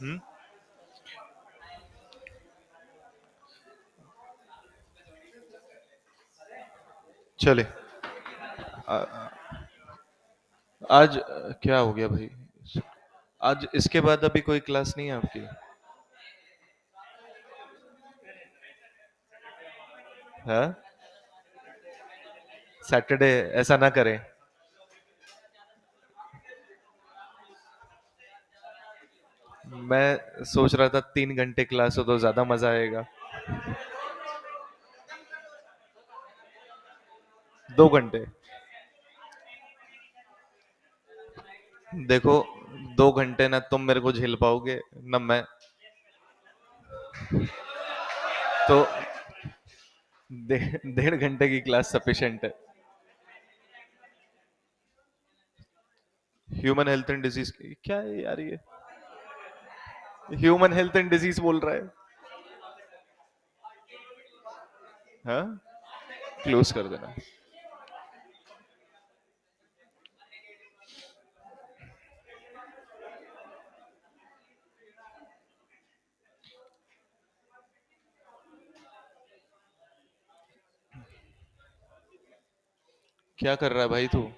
हम्म। चले। आ- आज क्या हो गया भाई? आज इसके बाद अभी कोई क्लास नहीं है आपकी? है? सैटरडे ऐसा ना करें। मैं सोच रहा था 3 घंटे क्लास हो तो ज्यादा मजा आएगा। 2 घंटे। देखो, 2 घंटे ना तुम मेरे को झेल पाओगे ना मैं। तो 1.5 घंटे की क्लास सफिशिएंट है। ह्यूमन हेल्थ एंड डिजीज क्या है यार ये? ह्यूमन हेल्थ एंड डिजीज बोल रहा है। हाँ, क्लोज कर देना। क्या कर रहा है भाई तू?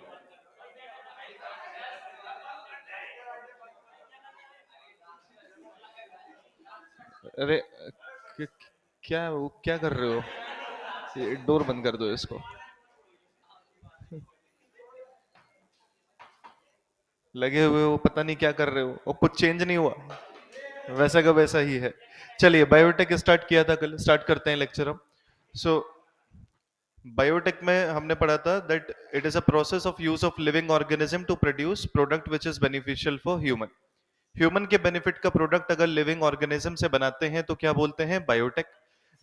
अरे क्या क्या कर रहे हो? ये डोर बंद कर दो इसको। लगे हुए हो, पता नहीं क्या कर रहे हो और कुछ चेंज नहीं हुआ। वैसा का वैसा ही है। चलिए, बायोटेक स्टार्ट किया था कल, स्टार्ट करते हैं लेक्चर हम। सो बायोटेक में हमने पढ़ा था that it is a process of use of living organism to produce product which is beneficial for human. Human के बेनिफिट का प्रोडक्ट अगर लिविंग ऑर्गेनिज्म से बनाते हैं तो क्या बोलते हैं? बायोटेक।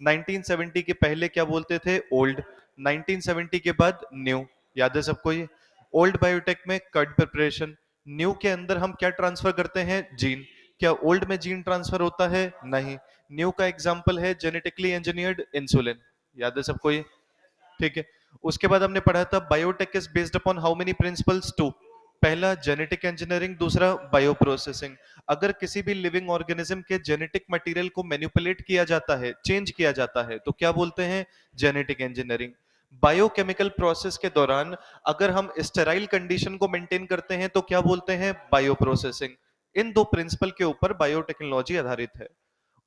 1970 के पहले क्या बोलते थे? ओल्ड। 1970 के बाद न्यू। याद है सबको ये? ओल्ड बायोटेक में कर्ड प्रिपरेशन। न्यू के अंदर हम क्या ट्रांसफर करते हैं? जीन। क्या ओल्ड में जीन ट्रांसफर होता है? नहीं। न्यू का एग्जाम्पल है जेनेटिकली इंजीनियर्ड इंसुलिन। याद है सबको ये? ठीक है। उसके बाद हमने पढ़ा था biotech is based upon how many principles? Two. पहला जेनेटिक इंजीनियरिंग, दूसरा बायो प्रोसेसिंग। अगर किसी भी लिविंग ऑर्गेनिज्म के जेनेटिक मटेरियल को मैनिपुलेट किया जाता है, चेंज किया जाता है, तो क्या बोलते हैं? Genetic engineering. बायोकेमिकल प्रोसेस के दौरान अगर हम स्टेराइल कंडीशन को मेंटेन करते हैं तो क्या बोलते हैं? Bio processing. इन दो प्रिंसिपल के ऊपर बायोटेक्नोलॉजी आधारित है।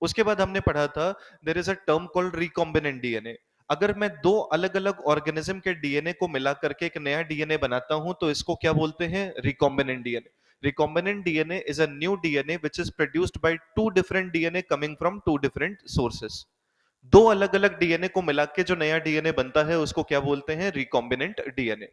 उसके बाद हमने पढ़ा था there is a term called recombinant DNA. अगर मैं दो अलग अलग ऑर्गेनिज्म के डीएनए को मिला करके एक नया डीएनए बनाता हूं तो इसको क्या बोलते हैं? Recombinant DNA. Recombinant DNA is a new DNA which is produced by two different DNA coming from two different sources. दो अलग अलग डीएनए को मिला के जो नया डीएनए बनता है उसको क्या बोलते हैं? Recombinant DNA.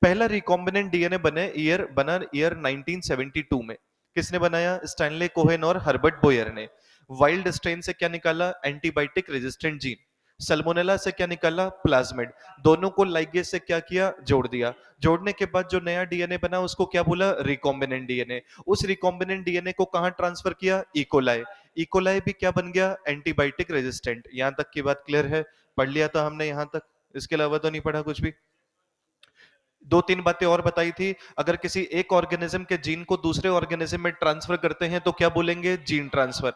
पहला रिकॉम्बिनेंट डीएनए बना ईयर 1972 में। किसने बनाया? स्टैनले कोहेन और हर्बर्ट बोयर ने। वाइल्ड स्ट्रेन से क्या निकाला? Antibiotic resistant gene. सल्मोनेला से क्या निकाला? प्लाज्मिड। दोनों को लाइगेज से क्या किया? जोड़ दिया। जोड़ने के बाद जो नया डीएनए बना उसको क्या बोला? Recombinant DNA. उस रिकॉम्बिनेंट डीएनए को कहां ट्रांसफर किया? इकोलाई। इकोलाई भी क्या बन गया? Antibiotic resistant. यहां तक की बात क्लियर है? पढ़ लिया था हमने यहां तक। इसके अलावा तो नहीं पढ़ा कुछ भी। दो तीन बातें और बताई थी। अगर किसी एक ऑर्गेनिज्म के जीन को दूसरे ऑर्गेनिज्म में ट्रांसफर करते हैं तो क्या बोलेंगे? Gene transfer.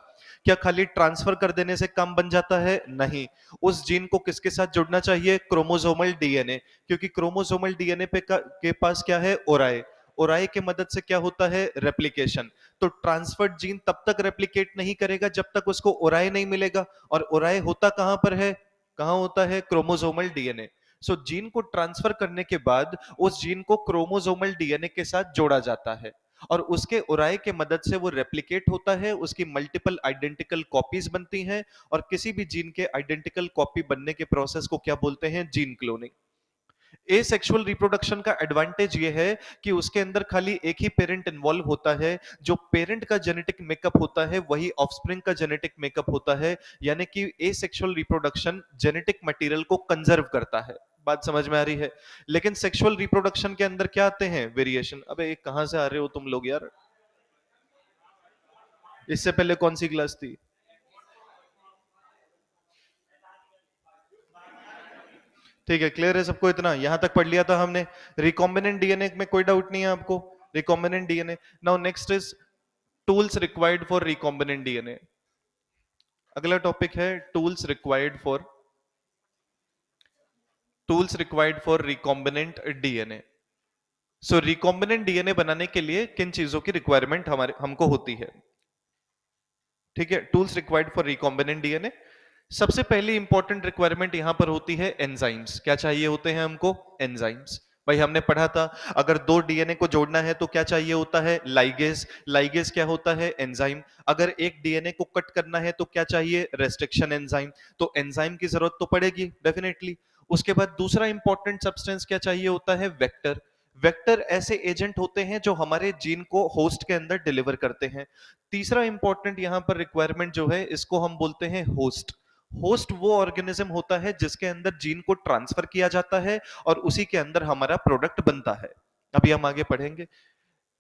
क्या खाली ट्रांसफर कर देने से काम बन जाता है? नहीं। उस जीन को किसके साथ जुड़ना चाहिए? Chromosomal DNA. क्योंकि क्रोमोसोमल डीएनए के पास क्या है? ओराए। ओराए की मदद से क्या होता है? रेप्लिकेशन। तो ट्रांसफर्ड जीन तब तक रेप्लिकेट नहीं करेगा जब तक उसको ओराए नहीं मिलेगा। और ओराए होता कहां पर है? कहां होता है? Chromosomal DNA. सो जीन को ट्रांसफर करने के बाद उस जीन को क्रोमोसोमल डीएनए के साथ जोड़ा जाता है और उसके उराई के मदद से वो रेप्लिकेट होता है, उसकी मल्टीपल आइडेंटिकल कॉपीज बनती हैं। और किसी भी जीन के आइडेंटिकल कॉपी बनने के प्रोसेस को क्या बोलते हैं? Gene cloning. एसेक्सुअल रिप्रोडक्शन का एडवांटेज ये है कि उसके अंदर खाली एक ही पेरेंट इन्वॉल्व होता है। जो पेरेंट का जेनेटिक मेकअप होता है वही ऑफस्प्रिंग का जेनेटिक मेकअप होता है। यानी कि एसेक्सुअल रिप्रोडक्शन जेनेटिक मटेरियल को कंजर्व करता है। बात समझ में आ रही है? लेकिन सेक्सुअल रिप्रोडक्शन के अंदर क्या आते हैं? वेरिएशन। अबे कहां से आ रहे हो तुम लोग यार? इससे पहले कौन सी क्लास थी? ठीक है, क्लियर है सबको? इतना यहां तक पढ़ लिया था हमने। रिकॉम्बिनेंट डीएनए में कोई डाउट नहीं है आपको? Recombinant DNA. Now next is tools required for recombinant DNA. अगला टॉपिक है tools required for recombinant DNA. So recombinant DNA बनाने के लिए किन चीजों की रिक्वायरमेंट हमारे हमको होती है? ठीक है, tools required for recombinant DNA. सबसे पहली इंपॉर्टेंट रिक्वायरमेंट यहां पर होती है एंजाइम्स। क्या चाहिए होते हैं हमको? एंजाइम्स। भाई हमने पढ़ा था, अगर दो डीएनए को जोड़ना है तो क्या चाहिए होता है? लाइगेज। लाइगेज क्या होता है? एंजाइम। अगर एक डीएनए को कट करना है तो क्या चाहिए? Restriction enzyme. तो एंजाइम की जरूरत तो पड़ेगी डेफिनेटली। उसके बाद दूसरा इंपॉर्टेंट सब्सटेंस क्या चाहिए होता है? वेक्टर। वेक्टर ऐसे एजेंट होते हैं जो हमारे जीन को होस्ट के अंदर डिलीवर करते हैं। तीसरा इंपॉर्टेंट यहां पर रिक्वायरमेंट जो है, इसको हम बोलते हैं होस्ट। होस्ट वो ऑर्गेनिज्म होता है जिसके अंदर जीन को ट्रांसफर किया जाता है और उसी के अंदर हमारा प्रोडक्ट बनता है। अभी हम आगे पढ़ेंगे।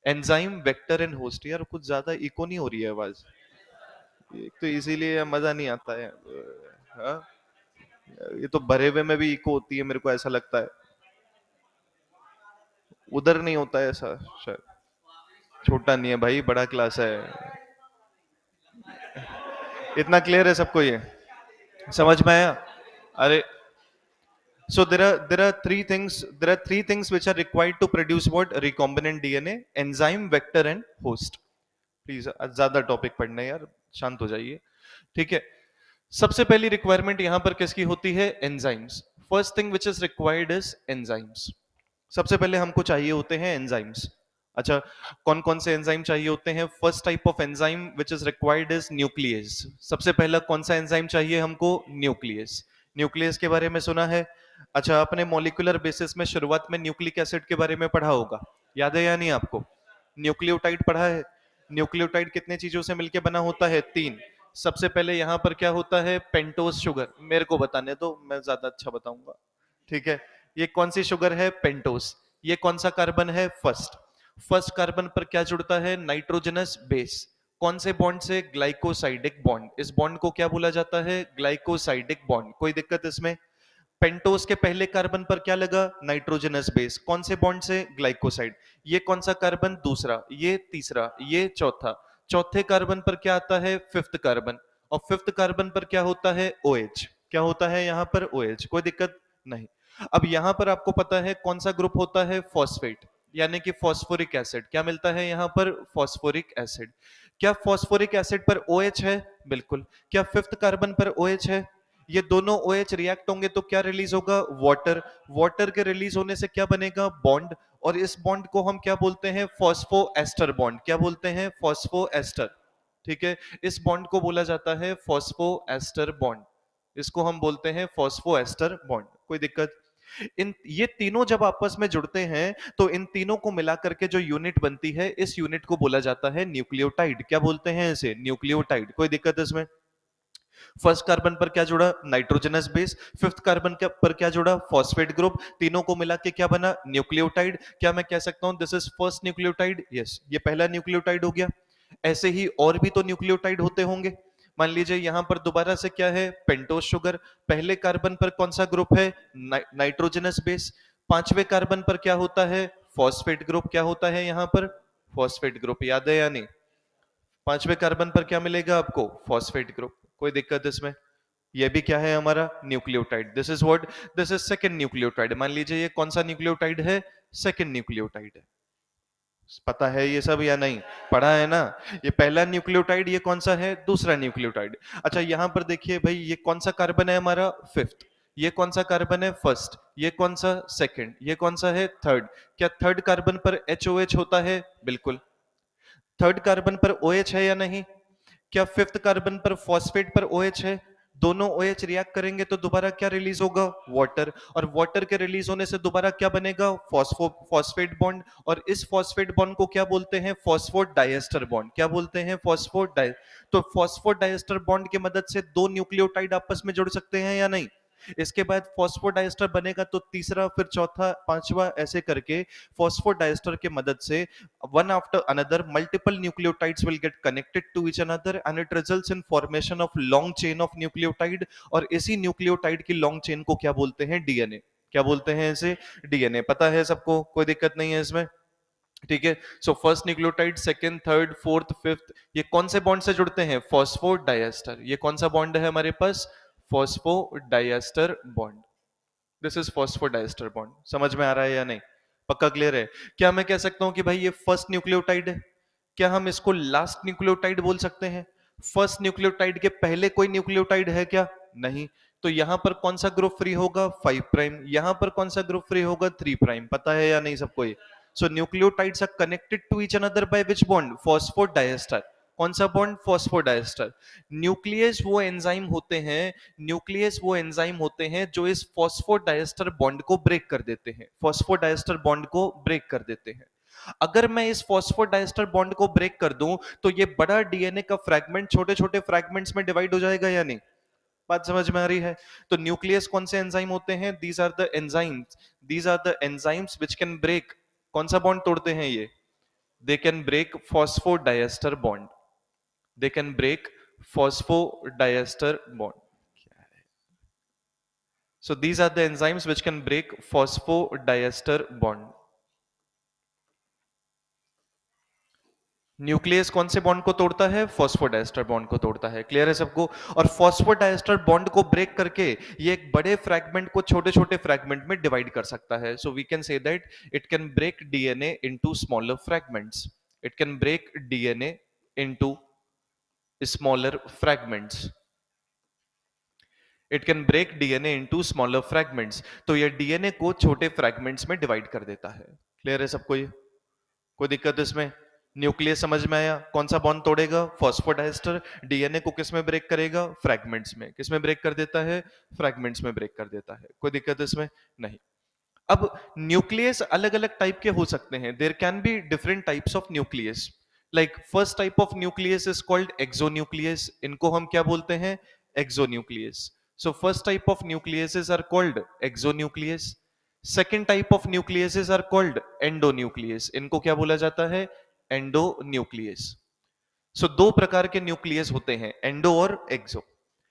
Enzyme, vector and host. यार कुछ ज्यादा इको नहीं हो रही है आवाज? एक तो इसीलिए मजा नहीं आता है। हाँ? ये तो भरे हुए में भी इको होती है, मेरे को ऐसा लगता है। उधर नहीं होता है ऐसा शायद। छोटा नहीं है भाई, बड़ा क्लास है। इतना क्लियर है सबको? ये समझ में आया? अरे, so there are three things which are required to produce what? Recombinant DNA: enzyme, vector and host. Please ज्यादा टॉपिक पढ़ना है यार, शांत हो जाइए। ठीक है, सबसे पहली रिक्वायरमेंट यहां पर किसकी होती है? Enzymes. First thing which is required is enzymes. सबसे पहले हमको चाहिए होते हैं एंजाइम्स। अच्छा, कौन कौन से एंजाइम चाहिए होते हैं? First type of enzyme which is required is nucleus. सबसे पहला कौन सा एंजाइम चाहिए हमको? न्यूक्लियस। न्यूक्लियस के बारे में सुना है? अच्छा, आपने मॉलिक्यूलर बेसिस में शुरुआत में न्यूक्लिक एसिड के बारे में पढ़ा होगा, याद है या नहीं आपको? न्यूक्लियोटाइड पढ़ा है? न्यूक्लियोटाइड कितने चीजों से मिलकर बना होता है? तीन। सबसे पहले यहां पर क्या होता है? Pentose sugar. मेरे को बताने दो, मैं ज्यादा अच्छा बताऊंगा। ठीक है, ये कौन सी शुगर है? पेंटोज। ये कौन सा कार्बन है? फर्स्ट। फर्स्ट कार्बन पर क्या जुड़ता है? Nitrogenous base. कौन से बॉन्ड से? Glycosidic bond. इस बॉन्ड को क्या बोला जाता है? Glycosidic bond. कोई दिक्कत इसमें? पेंटोज के पहले कार्बन पर क्या लगा? Nitrogenous base. कौन से बॉन्ड से? ग्लाइकोसाइड। ये कौन सा कार्बन? दूसरा। ये तीसरा। ये चौथा। चौथे कार्बन पर क्या आता है? Fifth carbon. और फिफ्थ कार्बन पर क्या होता है? ओएच। क्या होता है यहां पर? ओएच। कोई दिक्कत नहीं। अब यहां पर आपको पता है कौन सा ग्रुप होता है? फॉस्फेट, यानी कि फॉस्फोरिक एसिड। क्या मिलता है यहां पर? Phosphoric acid. क्या फॉस्फोरिक एसिड पर ओएच है? बिल्कुल। क्या फिफ्थ कार्बन पर ओएच है? ये दोनों OH रिएक्ट होंगे तो क्या रिलीज होगा? वाटर। वाटर के रिलीज होने से क्या बनेगा? बॉन्ड। और इस बॉन्ड को हम क्या बोलते हैं? Phosphoester bond. क्या बोलते हैं? फॉस्फोएस्टर। ठीक है, इस बॉन्ड को बोला जाता है फॉस्फोएस्टर बॉन्ड। इसको हम बोलते हैं फॉस्फोएस्टर बॉन्ड। कोई दिक्कत? इन ये तीनों जब आपस में जुड़ते हैं तो इन तीनों को मिला करके जो यूनिट बनती है, इस यूनिट को बोला जाता है न्यूक्लियोटाइड। क्या बोलते हैं इसे? न्यूक्लियोटाइड। कोई दिक्कत इसमें? फर्स्ट कार्बन पर क्या जुड़ा? Nitrogenous base. फिफ्थ कार्बन पर क्या जुड़ा? Phosphate group. तीनों को मिला के क्या बना? न्यूक्लियोटाइड। क्या मैं कह सकता हूं this is first nucleotide? Yes, ये पहला न्यूक्लियोटाइड हो गया। ऐसे ही और भी तो न्यूक्लियोटाइड होते होंगे। मान लीजिए यहां पर दोबारा से क्या है? Pentose sugar. पहले कार्बन पर कौन सा ग्रुप है? Nitrogenous base. पांचवें कार्बन पर क्या होता है? Phosphate group. क्या होता है यहां पर? Phosphate group. याद है या नहीं? पांचवें कार्बन पर क्या मिलेगा आपको? Phosphate group. कोई दिक्कत इसमें? ये भी क्या है हमारा? Nucleotide. This is what? This is second nucleotide. मान लीजिए ये कौन सा न्यूक्लियोटाइड है? सेकंड न्यूक्लियोटाइड है। पता है ये सब या नहीं? पढ़ा है ना? ये पहला न्यूक्लियोटाइड, ये कौन सा है? दूसरा न्यूक्लियोटाइड। अच्छा, यहां पर देखिए भाई, ये कौन सा कार्बन है हमारा? फिफ्थ। ये कौन सा कार्बन है? फर्स्ट। ये कौन सा? सेकंड। ये कौन सा है? थर्ड। क्या थर्ड कार्बन पर HOH होता है? बिल्कुल। थर्ड कार्बन पर OH है या नहीं? क्या फिफ्थ कार्बन पर फॉस्फेट पर OH है? दोनों OH रिएक्ट करेंगे तो दोबारा क्या रिलीज होगा? वाटर। और वाटर के रिलीज होने से दोबारा क्या बनेगा? Phosphate bond. और इस फॉस्फेट बॉन्ड को क्या बोलते हैं? फॉस्फोड डाइएस्टर बॉन्ड। क्या बोलते हैं? फॉस्फोड डाइ तो फॉस्फोड डाइएस्टर बॉन्ड की मदद से दो न्यूक्लियोटाइड आपस में जुड़ सकते हैं या नहीं? इसके बाद फॉस्फोडाइस्टर बनेगा तो तीसरा, फिर चौथा, पांचवा, ऐसे करके फॉस्फोडाइस्टर की मदद से one after another multiple nucleotides will get connected to each another and it results in formation of long chain of nucleotide। और इसी न्यूक्लियोटाइड की लॉन्ग चेन को क्या बोलते हैं? डीएनए। क्या बोलते हैं इसे? डीएनए। पता है सबको? कोई दिक्कत नहीं है इसमें? ठीक है। So first nucleotide, second, third, fourth, fifth, ये कौन से बॉन्ड से जुड़ते हैं? फॉस्फोडाइएस्टर। ये कौन सा बॉन्ड है हमारे पास? Phosphodiester bond. This is phosphodiester bond. समझ में आ रहा है या नहीं? पक्का क्लियर है? क्या मैं कह सकता हूं कि भाई ये फर्स्ट न्यूक्लियोटाइड है? क्या हम इसको लास्ट न्यूक्लियोटाइड बोल सकते हैं? फर्स्ट न्यूक्लियोटाइड के पहले कोई न्यूक्लियोटाइड है क्या? नहीं। तो यहां पर कौन सा ग्रुप फ्री होगा? 5 प्राइम। यहां पर कौन सा ग्रुप फ्री होगा? 3 प्राइम। पता है या नहीं सबको ये? So nucleotides are connected to each other by which bond? Phosphodiester. कौन सा बॉन्ड? फॉस्फोडाइएस्टर। न्यूक्लियस वो एंजाइम होते हैं, न्यूक्लियस वो एंजाइम होते हैं जो इस फॉस्फोडाइएस्टर बॉन्ड को ब्रेक कर देते हैं, फॉस्फोडाइएस्टर बॉन्ड को ब्रेक कर देते हैं। अगर मैं इस फॉस्फोडाइएस्टर बॉन्ड को ब्रेक कर दूं तो ये बड़ा डीएनए का फ्रैगमेंट छोटे छोटे फ्रैगमेंट्स में डिवाइड हो जाएगा या नहीं? बात समझ में आ रही है? तो न्यूक्लियस कौन से एंजाइम होते हैं? These are the enzymes which can break, कौन सा बॉन्ड तोड़ते हैं ये? They can break phosphodiester bond. They can break phosphodiester bond. So these are the enzymes which can break phosphodiester bond. Nucleus कौन से बॉन्ड को तोड़ता है? फॉस्फोडाइस्टर बॉन्ड को तोड़ता है। क्लियर है सबको? और फॉस्फोडाइस्टर बॉन्ड को ब्रेक करके ये एक बड़े फ्रैगमेंट को छोटे छोटे फ्रैगमेंट में डिवाइड कर सकता है। So we can say that it can break DNA into smaller fragments. It can break DNA into smaller fragments. It can break DNA into smaller fragments. तो ये डीएनए को छोटे फ्रैगमेंट्स में डिवाइड कर देता है। क्लियर है सबको ये? कोई दिक्कत इसमें? न्यूक्लियस समझ में आया? कौन सा बॉन्ड तोड़ेगा? फॉस्फोडाइस्टर। डीएनए को किस में ब्रेक करेगा? फ्रैगमेंट्स में। किस में ब्रेक कर देता है? फ्रैगमेंट्स में ब्रेक कर देता है। कोई दिक्कत इसमें? नहीं। अब न्यूक्लियस अलग अलग टाइप के हो सकते हैं। There can be different types of nucleus. Like first type of nucleus is called exonucleus. इनको हम क्या बोलते हैं? Exonucleus. So first type of nucleuses are called exonucleus. Second type of nucleuses are called endonucleus. इनको क्या बोला जाता है? एंडोन्यूक्लियस। सो दो प्रकार के न्यूक्लियस होते हैं, एंडो और एक्सो।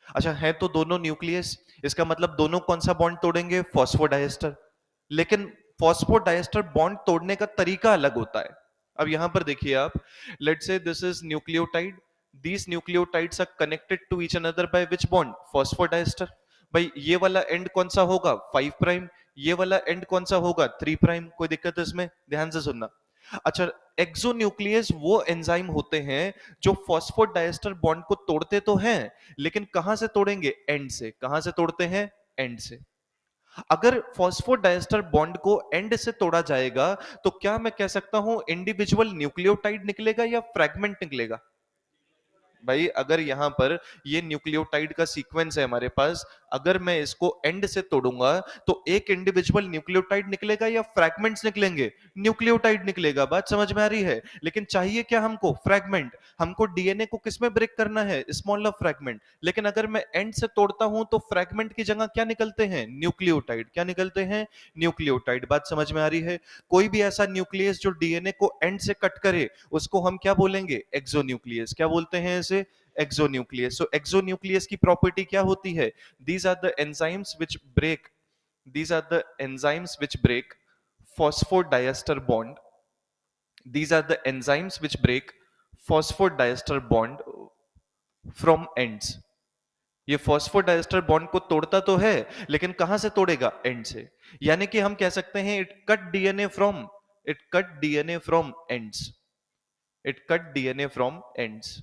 अच्छा, है तो दोनों न्यूक्लियस, इसका मतलब दोनों कौन सा बॉन्ड तोड़ेंगे? फॉस्फोडाइएस्टर। लेकिन फॉस्फोडाइएस्टर बॉन्ड तोड़ने का तरीका अलग होता है। अब यहां पर देखिए आप, let's say this is nucleotide, these nucleotides are connected to each other by which bond? Phosphodiester. भाई ये वाला एंड कौन सा होगा? 5 प्राइम। ये वाला एंड कौन सा होगा? 3 प्राइम। कोई दिक्कत है इसमें? ध्यान से सुनना। अच्छा, एक्सोन्यूक्लियस वो एंजाइम होते हैं जो फॉस्फोडाइएस्टर बॉन्ड को तोड़ते तो हैं, लेकिन कहां से तोड़ेंगे? एंड से। कहां से तोड़ते हैं? एंड से। अगर फॉस्फोडाइएस्टर बॉन्ड को एंड से तोड़ा जाएगा तो क्या मैं कह सकता हूं इंडिविजुअल न्यूक्लियोटाइड निकलेगा या फ्रैगमेंट निकलेगा? भाई अगर यहां पर ये न्यूक्लियोटाइड का सीक्वेंस है हमारे पास, अगर मैं इसको एंड से तोड़ूंगा तो एक इंडिविजुअल न्यूक्लियोटाइड निकलेगा या फ्रैगमेंट्स निकलेंगे? न्यूक्लियोटाइड निकलेगा। बात समझ में आ रही है? लेकिन चाहिए क्या हमको? फ्रैगमेंट। हमको डीएनए को किसमें ब्रेक करना है? Smaller fragment. लेकिन अगर मैं एंड से तोड़ता हूं तो फ्रैगमेंट की जगह क्या निकलते हैं? न्यूक्लियोटाइड। क्या निकलते हैं? न्यूक्लियोटाइड। बात समझ में आ रही है? कोई भी ऐसा न्यूक्लियस जो डीएनए को एंड से कट करे उसको हम क्या बोलेंगे? एक्सोन्यूक्लियस। क्या बोलते हैं इसे? एक्सोन्यूक्लियस। सो एक्सोन्यूक्लियस की प्रॉपर्टी क्या होती है? these are the enzymes which break these are the enzymes which break phosphodiester bond. These are the enzymes which break phosphodiester bond from ends. ये फॉस्फोडाइएस्टर बॉन्ड को तोड़ता तो है, लेकिन कहां से तोड़ेगा? एंड से। यानी कि हम कह सकते हैं it cut DNA from ends. It cut DNA from ends.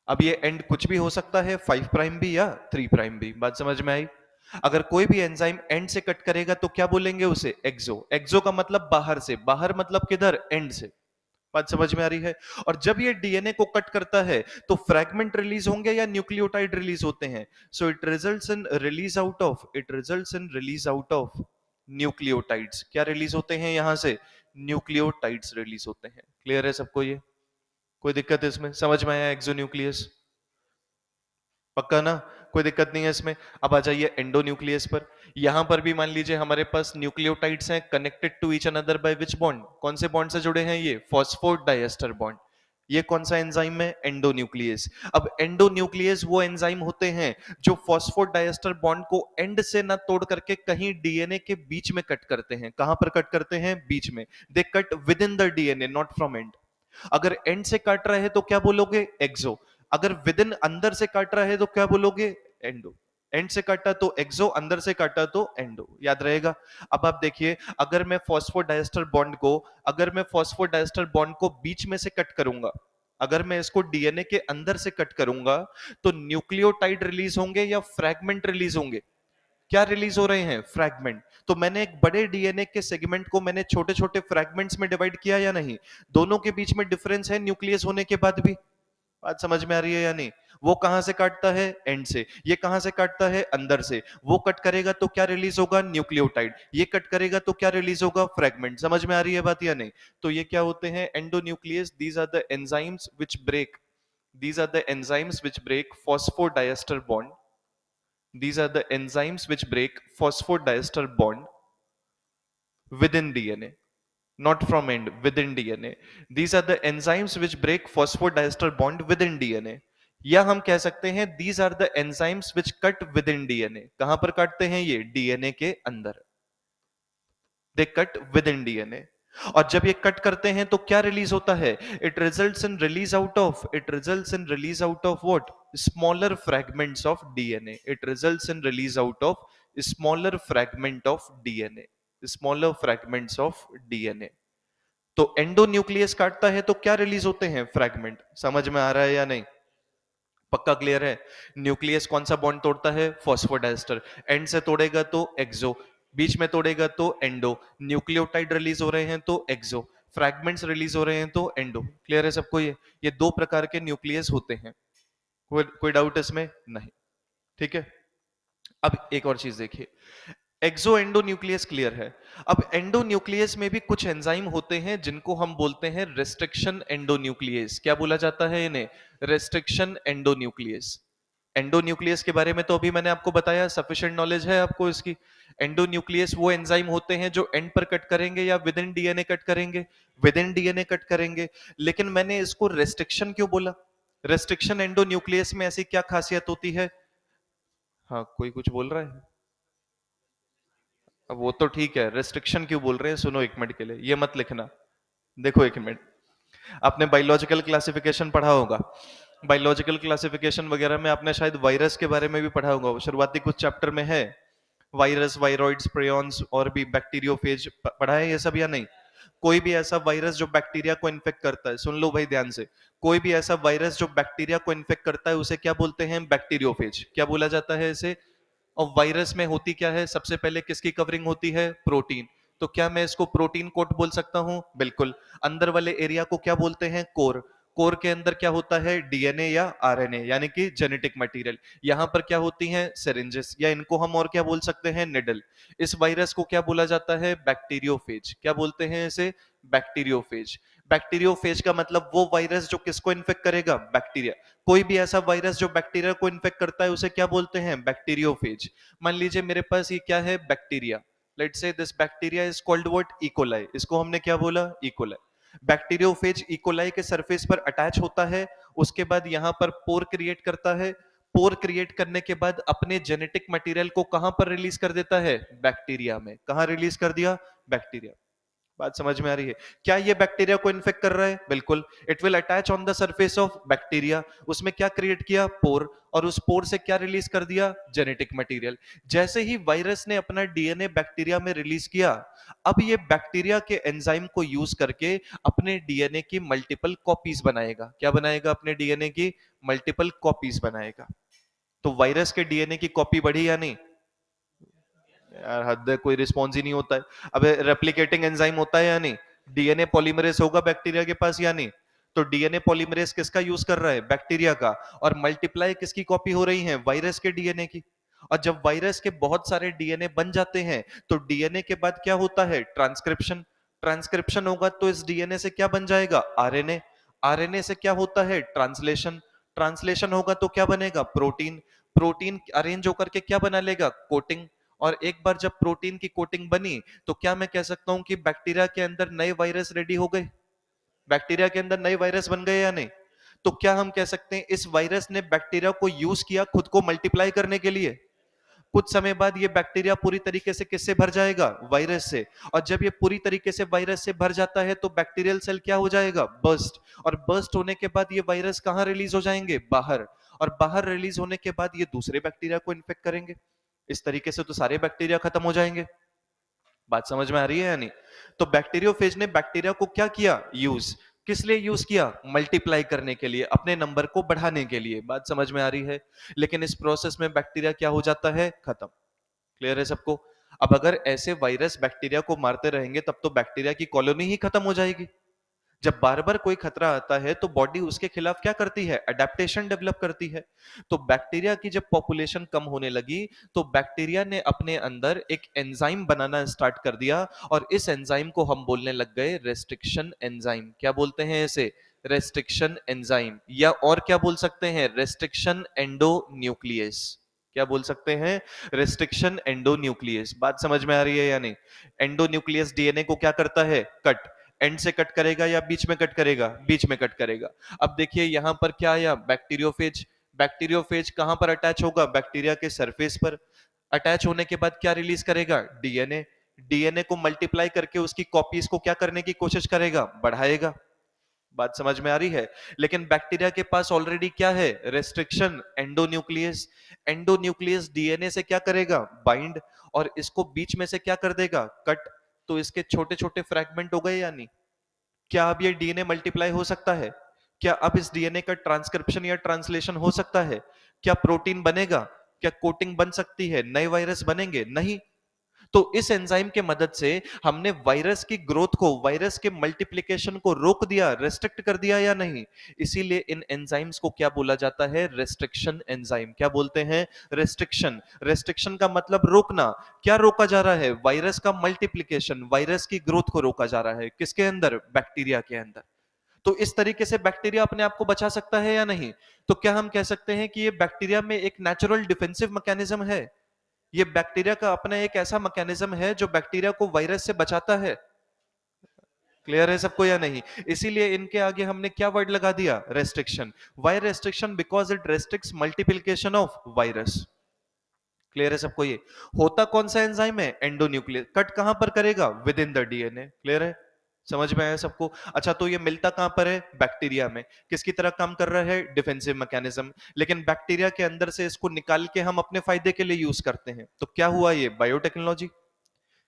अब ये एंड कुछ भी हो सकता है, 5 प्राइम भी या 3 प्राइम भी। बात समझ में आई? अगर कोई भी एंजाइम एंड से कट करेगा तो क्या बोलेंगे उसे? एक्सो। एक्सो का मतलब बाहर से। बाहर मतलब किधर? एंड से। बात समझ में आ रही है? और जब ये डीएनए को कट करता है तो फ्रैगमेंट रिलीज होंगे या न्यूक्लियोटाइड रिलीज होते हैं? So it results in release out of nucleotides. क्या रिलीज होते हैं यहां से? न्यूक्लियोटाइड्स रिलीज होते हैं। क्लियर है सबको ये? कोई दिक्कत है इसमें? समझ में आया एक्सोन्यूक्लियस? पक्का ना? कोई दिक्कत नहीं है इसमें? अब आ जाइए एंडोन्यूक्लियस पर। यहां पर भी मान लीजिए हमारे पास न्यूक्लियोटाइड्स हैं connected to each other by which bond? कौन से बॉन्ड से जुड़े हैं ये? Phosphodiester bond. ये कौन सा एंजाइम है? एंडोन्यूक्लियस। अब एंडोन्यूक्लियस वो एंजाइम होते हैं जो फॉस्फोडाइएस्टर बॉन्ड को एंड से ना तोड़ करके कहीं डीएनए के बीच में कट करते हैं। कहां पर कट करते हैं? बीच में। They cut with in the DNA, not from end. अगर एंड से काट रहा है तो क्या बोलोगे? एक्सो। अगर विद इन अंदर से काट रहा है तो क्या बोलोगे? एंडो। एंड से काटा तो एक्सो, अंदर से काटा तो एंडो। याद रहेगा। अब आप देखिए, अगर मैं फॉस्फोडाइएस्टर बॉन्ड को बीच में से कट करूंगा, अगर मैं इसको डीएनए के अंदर से कट करूंगा, तो न्यूक्लियोटाइड रिलीज होंगे या फ्रैगमेंट रिलीज होंगे? क्या रिलीज हो रहे हैं? फ्रैगमेंट। तो मैंने एक बड़े डीएनए के सेगमेंट को मैंने छोटे छोटे फ्रैगमेंट्स में डिवाइड किया या नहीं? दोनों के बीच में डिफरेंस है न्यूक्लियस होने के बाद भी। बात समझ में आ रही है या नहीं? वो कहां से काटता है? एंड से। ये कहां से काटता है? अंदर से। वो कट करेगा तो क्या रिलीज होगा? न्यूक्लियोटाइड। ये कट करेगा तो क्या रिलीज होगा? फ्रैगमेंट। समझ में आ रही है बात या नहीं? तो ये क्या होते हैं? Endonuclease. These are the enzymes which break phosphodiester bond. These are the enzymes which break phosphodiester bond within DNA, not from end, within DNA. These are the enzymes which break phosphodiester bond within DNA. या हम कह सकते हैं these are the enzymes which cut within DNA. कहां पर काटते हैं ये? डीएनए के अंदर। दे कट विद इन डीएनए। और जब ये कट करते हैं तो क्या रिलीज होता है? It results in release out of what? Smaller fragments of DNA. It results in release out of smaller fragment of DNA. Smaller fragments of DNA. तो एंडोन्यूक्लियस काटता है तो क्या रिलीज होते हैं? फ्रैगमेंट। समझ में आ रहा है या नहीं? पक्का क्लियर है? न्यूक्लियस कौन सा बॉन्ड तोड़ता है? फॉस्फोडाइस्टर। एंड से तोड़ेगा तो एक्सो, बीच में तोड़ेगा तो एंडो। न्यूक्लियोटाइड रिलीज हो रहे हैं तो एक्सो, फ्रैगमेंट्स रिलीज हो रहे हैं तो एंडो। क्लियर है सबको? ये दो प्रकार के न्यूक्लियस होते हैं। कोई डाउट इसमें? नहीं। ठीक है। अब एक और चीज देखिए, एक्सो एंडोन्यूक्लियस क्लियर है। अब एंडोन्यूक्लियस में भी कुछ एंजाइम होते हैं जिनको हम बोलते हैं रेस्ट्रिक्शन एंडोन्यूक्लियस। क्या बोला जाता है इन्हें? Restriction endonuclease. एंडोन्यूक्लियस के बारे में तो अभी मैंने आपको बताया, सफिशिएंट नॉलेज है आपको इसकी। एंडोन्यूक्लियस वो एंजाइम होते हैं जो एंड पर कट करेंगे या विद इन डीएनए कट करेंगे? विद इन डीएनए कट करेंगे। लेकिन मैंने इसको रेस्ट्रिक्शन क्यों बोला? रेस्ट्रिक्शन एंडोन्यूक्लियस में ऐसी क्या खासियत होती है? हाँ, कोई कुछ बोल रहा है? अब वो तो ठीक है, रेस्ट्रिक्शन क्यों बोल रहे हैं? सुनो एक मिनट के लिए, ये मत लिखना। देखो एक मिनट, आपने बायोलॉजिकल क्लासिफिकेशन पढ़ा होगा। बायोलॉजिकल क्लासिफिकेशन वगैरह में आपने शायद वायरस के बारे में भी पढ़ा होगा, वो शुरुआती कुछ चैप्टर में है। वायरस, वायरॉइड्स, प्रियॉन्स और भी बैक्टीरियोफेज पढ़ा है ये सब या नहीं? कोई भी ऐसा वायरस जो बैक्टीरिया को इन्फेक्ट करता है, सुन लो भाई ध्यान से, कोई भी ऐसा वायरस जो बैक्टीरिया को इन्फेक्ट करता है उसे क्या बोलते हैं? बैक्टीरियोफेज। क्या बोला जाता है इसे? और वायरस में होती क्या है? सबसे पहले किसकी कवरिंग होती है? प्रोटीन। तो क्या मैं इसको प्रोटीन कोट बोल सकता हूं? बिल्कुल। अंदर वाले एरिया को क्या बोलते हैं? कोर। कोर के अंदर क्या होता है? डीएनए या आरएनए, यानी कि जेनेटिक मटेरियल। यहां पर क्या होती हैं? सिरिंजेस, या इनको हम और क्या बोल सकते हैं? निडल। इस वायरस को क्या बोला जाता है? बैक्टीरियोफेज। क्या बोलते हैं इसे? बैक्टीरियोफेज। बैक्टीरियोफेज का मतलब वो वायरस जो किसको इन्फेक्ट करेगा? बैक्टीरिया। कोई भी ऐसा वायरस जो बैक्टीरिया को इन्फेक्ट करता है उसे क्या बोलते हैं? बैक्टीरियोफेज। मान लीजिए मेरे पास ये क्या है? Bacteria. Let's say this bacteria is called what? E coli. इसको हमने क्या बोला? इकोलाई। बैक्टीरियोफेज इकोलाई के सरफेस पर अटैच होता है, उसके बाद यहां पर पोर क्रिएट करता है। पोर क्रिएट करने के बाद अपने जेनेटिक मटेरियल को कहां पर रिलीज कर देता है? बैक्टीरिया में। कहां रिलीज कर दिया? बैक्टीरिया। बात समझ में आ रही है? क्या ये बैक्टीरिया को इन्फेक्ट कर रहा है? बिल्कुल। It will attach on the surface of bacteria. उसमें क्या क्रिएट किया? पोर। और उस पोर से क्या रिलीज कर दिया? Genetic material. जैसे ही वायरस ने अपना डीएनए बैक्टीरिया में रिलीज किया, अब ये बैक्टीरिया के एंजाइम को यूज करके अपने डीएनए की मल्टीपल कॉपीज बनाएगा। क्या बनाएगा? अपने डीएनए की मल्टीपल कॉपीज बनाएगा। तो वायरस के डीएनए की कॉपी बढ़ी या नहीं? यार हद है, कोई रिस्पॉन्स ही नहीं होता है। अबे रेप्लिकेटिंग एंजाइम होता है या नहीं? डीएनए पॉलीमरेज होगा बैक्टीरिया के पास या नहीं? तो डीएनए पॉलीमरेज किसका यूज कर रहा है? बैक्टीरिया का। और मल्टीप्लाई किसकी कॉपी हो रही है? वायरस के डीएनए की। और जब वायरस के बहुत सारे डीएनए बन जाते हैं तो डीएनए के बाद क्या होता है? ट्रांसक्रिप्शन। ट्रांसक्रिप्शन होगा तो इस डीएनए से क्या बन जाएगा? आरएनए। आरएनए से क्या होता है? ट्रांसलेशन। ट्रांसलेशन होगा तो क्या बनेगा? प्रोटीन। प्रोटीन अरेंज होकर के क्या बना लेगा? कोटिंग। और एक बार जब प्रोटीन की कोटिंग बनी तो क्या मैं कह सकता हूं कि बैक्टीरिया के अंदर नए वायरस रेडी हो गए? बैक्टीरिया के अंदर नए वायरस बन गए या नहीं? तो क्या हम कह सकते हैं इस वायरस ने बैक्टीरिया को यूज किया खुद को मल्टीप्लाई करने के लिए? कुछ समय बाद ये बैक्टीरिया पूरी तरीके से किससे भर जाएगा? वायरस से। और जब ये पूरी तरीके से वायरस से भर जाता है तो बैक्टीरियल सेल क्या हो जाएगा? बर्स्ट। और बर्स्ट होने के बाद ये वायरस कहां रिलीज हो जाएंगे? बाहर। और बाहर रिलीज होने के बाद ये दूसरे बैक्टीरिया को इन्फेक्ट करेंगे। इस तरीके से तो सारे बैक्टीरिया खत्म हो जाएंगे। बात समझ में आ रही है या नहीं? तो बैक्टीरियोफेज ने बैक्टीरिया को क्या किया? यूज। किस लिए यूज किया? मल्टीप्लाई करने के लिए, अपने नंबर को बढ़ाने के लिए। बात समझ में आ रही है? लेकिन इस प्रोसेस में बैक्टीरिया क्या हो जाता है? खत्म। क्लियर है सबको? अब अगर ऐसे वायरस बैक्टीरिया को मारते रहेंगे तब तो बैक्टीरिया की कॉलोनी ही खत्म हो जाएगी। जब बार बार कोई खतरा आता है तो बॉडी उसके खिलाफ क्या करती है? अडेप्टेशन डेवलप करती है। तो बैक्टीरिया की जब पॉपुलेशन कम होने लगी तो बैक्टीरिया ने अपने अंदर एक एंजाइम बनाना स्टार्ट कर दिया और इस एंजाइम को हम बोलने लग गए रेस्ट्रिक्शन एंजाइम। क्या बोलते हैं इसे? Restriction enzyme. या और क्या बोल सकते हैं? Restriction endonuclease. क्या बोल सकते हैं? Restriction endonuclease. बात समझ में आ रही है या नहीं? एंडोन्यूक्लियस डीएनए को क्या करता है? कट। एंड से कट करेगा या बीच में कट करेगा? बीच में कट करेगा। अब देखिए यहां पर क्या आया? बैक्टीरियोफेज। बैक्टीरियोफेज कहां पर अटैच होगा? बैक्टीरिया के सरफेस पर। अटैच होने के बाद क्या रिलीज करेगा? डीएनए। डीएनए को मल्टीप्लाई करके उसकी कॉपीज को क्या करने की कोशिश करेगा? बढ़ाएगा। बात समझ में आ रही है? लेकिन बैक्टीरिया के पास ऑलरेडी क्या है? Restriction endonuclease. एंडोन्यूक्लियस डीएनए से क्या करेगा? बाइंड। और इसको बीच में से क्या कर देगा? कट। तो इसके छोटे छोटे फ्रैगमेंट हो गए या नहीं? क्या अब ये डीएनए मल्टीप्लाई हो सकता है? क्या अब इस डीएनए का ट्रांसक्रिप्शन या ट्रांसलेशन हो सकता है? क्या प्रोटीन बनेगा? क्या कोटिंग बन सकती है? नए वायरस बनेंगे? नहीं। तो इस एंजाइम के मदद से हमने वायरस की ग्रोथ को, वायरस के मल्टीप्लिकेशन को रोक दिया, रेस्ट्रिक्ट कर दिया या नहीं? इसीलिए इन एंजाइम्स को क्या बोला जाता है? Restriction enzyme. क्या बोलते हैं? रेस्ट्रिक्शन। रेस्ट्रिक्शन का मतलब रोकना। क्या रोका जा रहा है? वायरस का मल्टीप्लिकेशन, वायरस की ग्रोथ को रोका जा रहा है। किसके अंदर? बैक्टीरिया के अंदर। तो इस तरीके से बैक्टीरिया अपने आप को बचा सकता है या नहीं? तो क्या हम कह सकते हैं कि ये बैक्टीरिया में एक नेचुरल डिफेंसिव मैकेनिज्म है? ये बैक्टीरिया का अपना एक ऐसा मैकेनिज्म है जो बैक्टीरिया को वायरस से बचाता है। क्लियर है सबको या नहीं? इसीलिए इनके आगे हमने क्या वर्ड लगा दिया? Restriction. Why restriction? Because it restricts multiplication of virus. Clear है सबको? ये होता कौन सा एंजाइम है? एंडोन्यूक्लियस। कट कहां पर करेगा? With in the DNA. Clear है? समझ में आया सबको? अच्छा, तो ये मिलता कहां पर है? बैक्टीरिया में। किसकी तरह काम कर रहा है? Defensive mechanism. लेकिन बैक्टीरिया के अंदर से इसको निकाल के हम अपने फायदे के लिए यूज करते हैं। तो क्या हुआ? ये बायोटेक्नोलॉजी।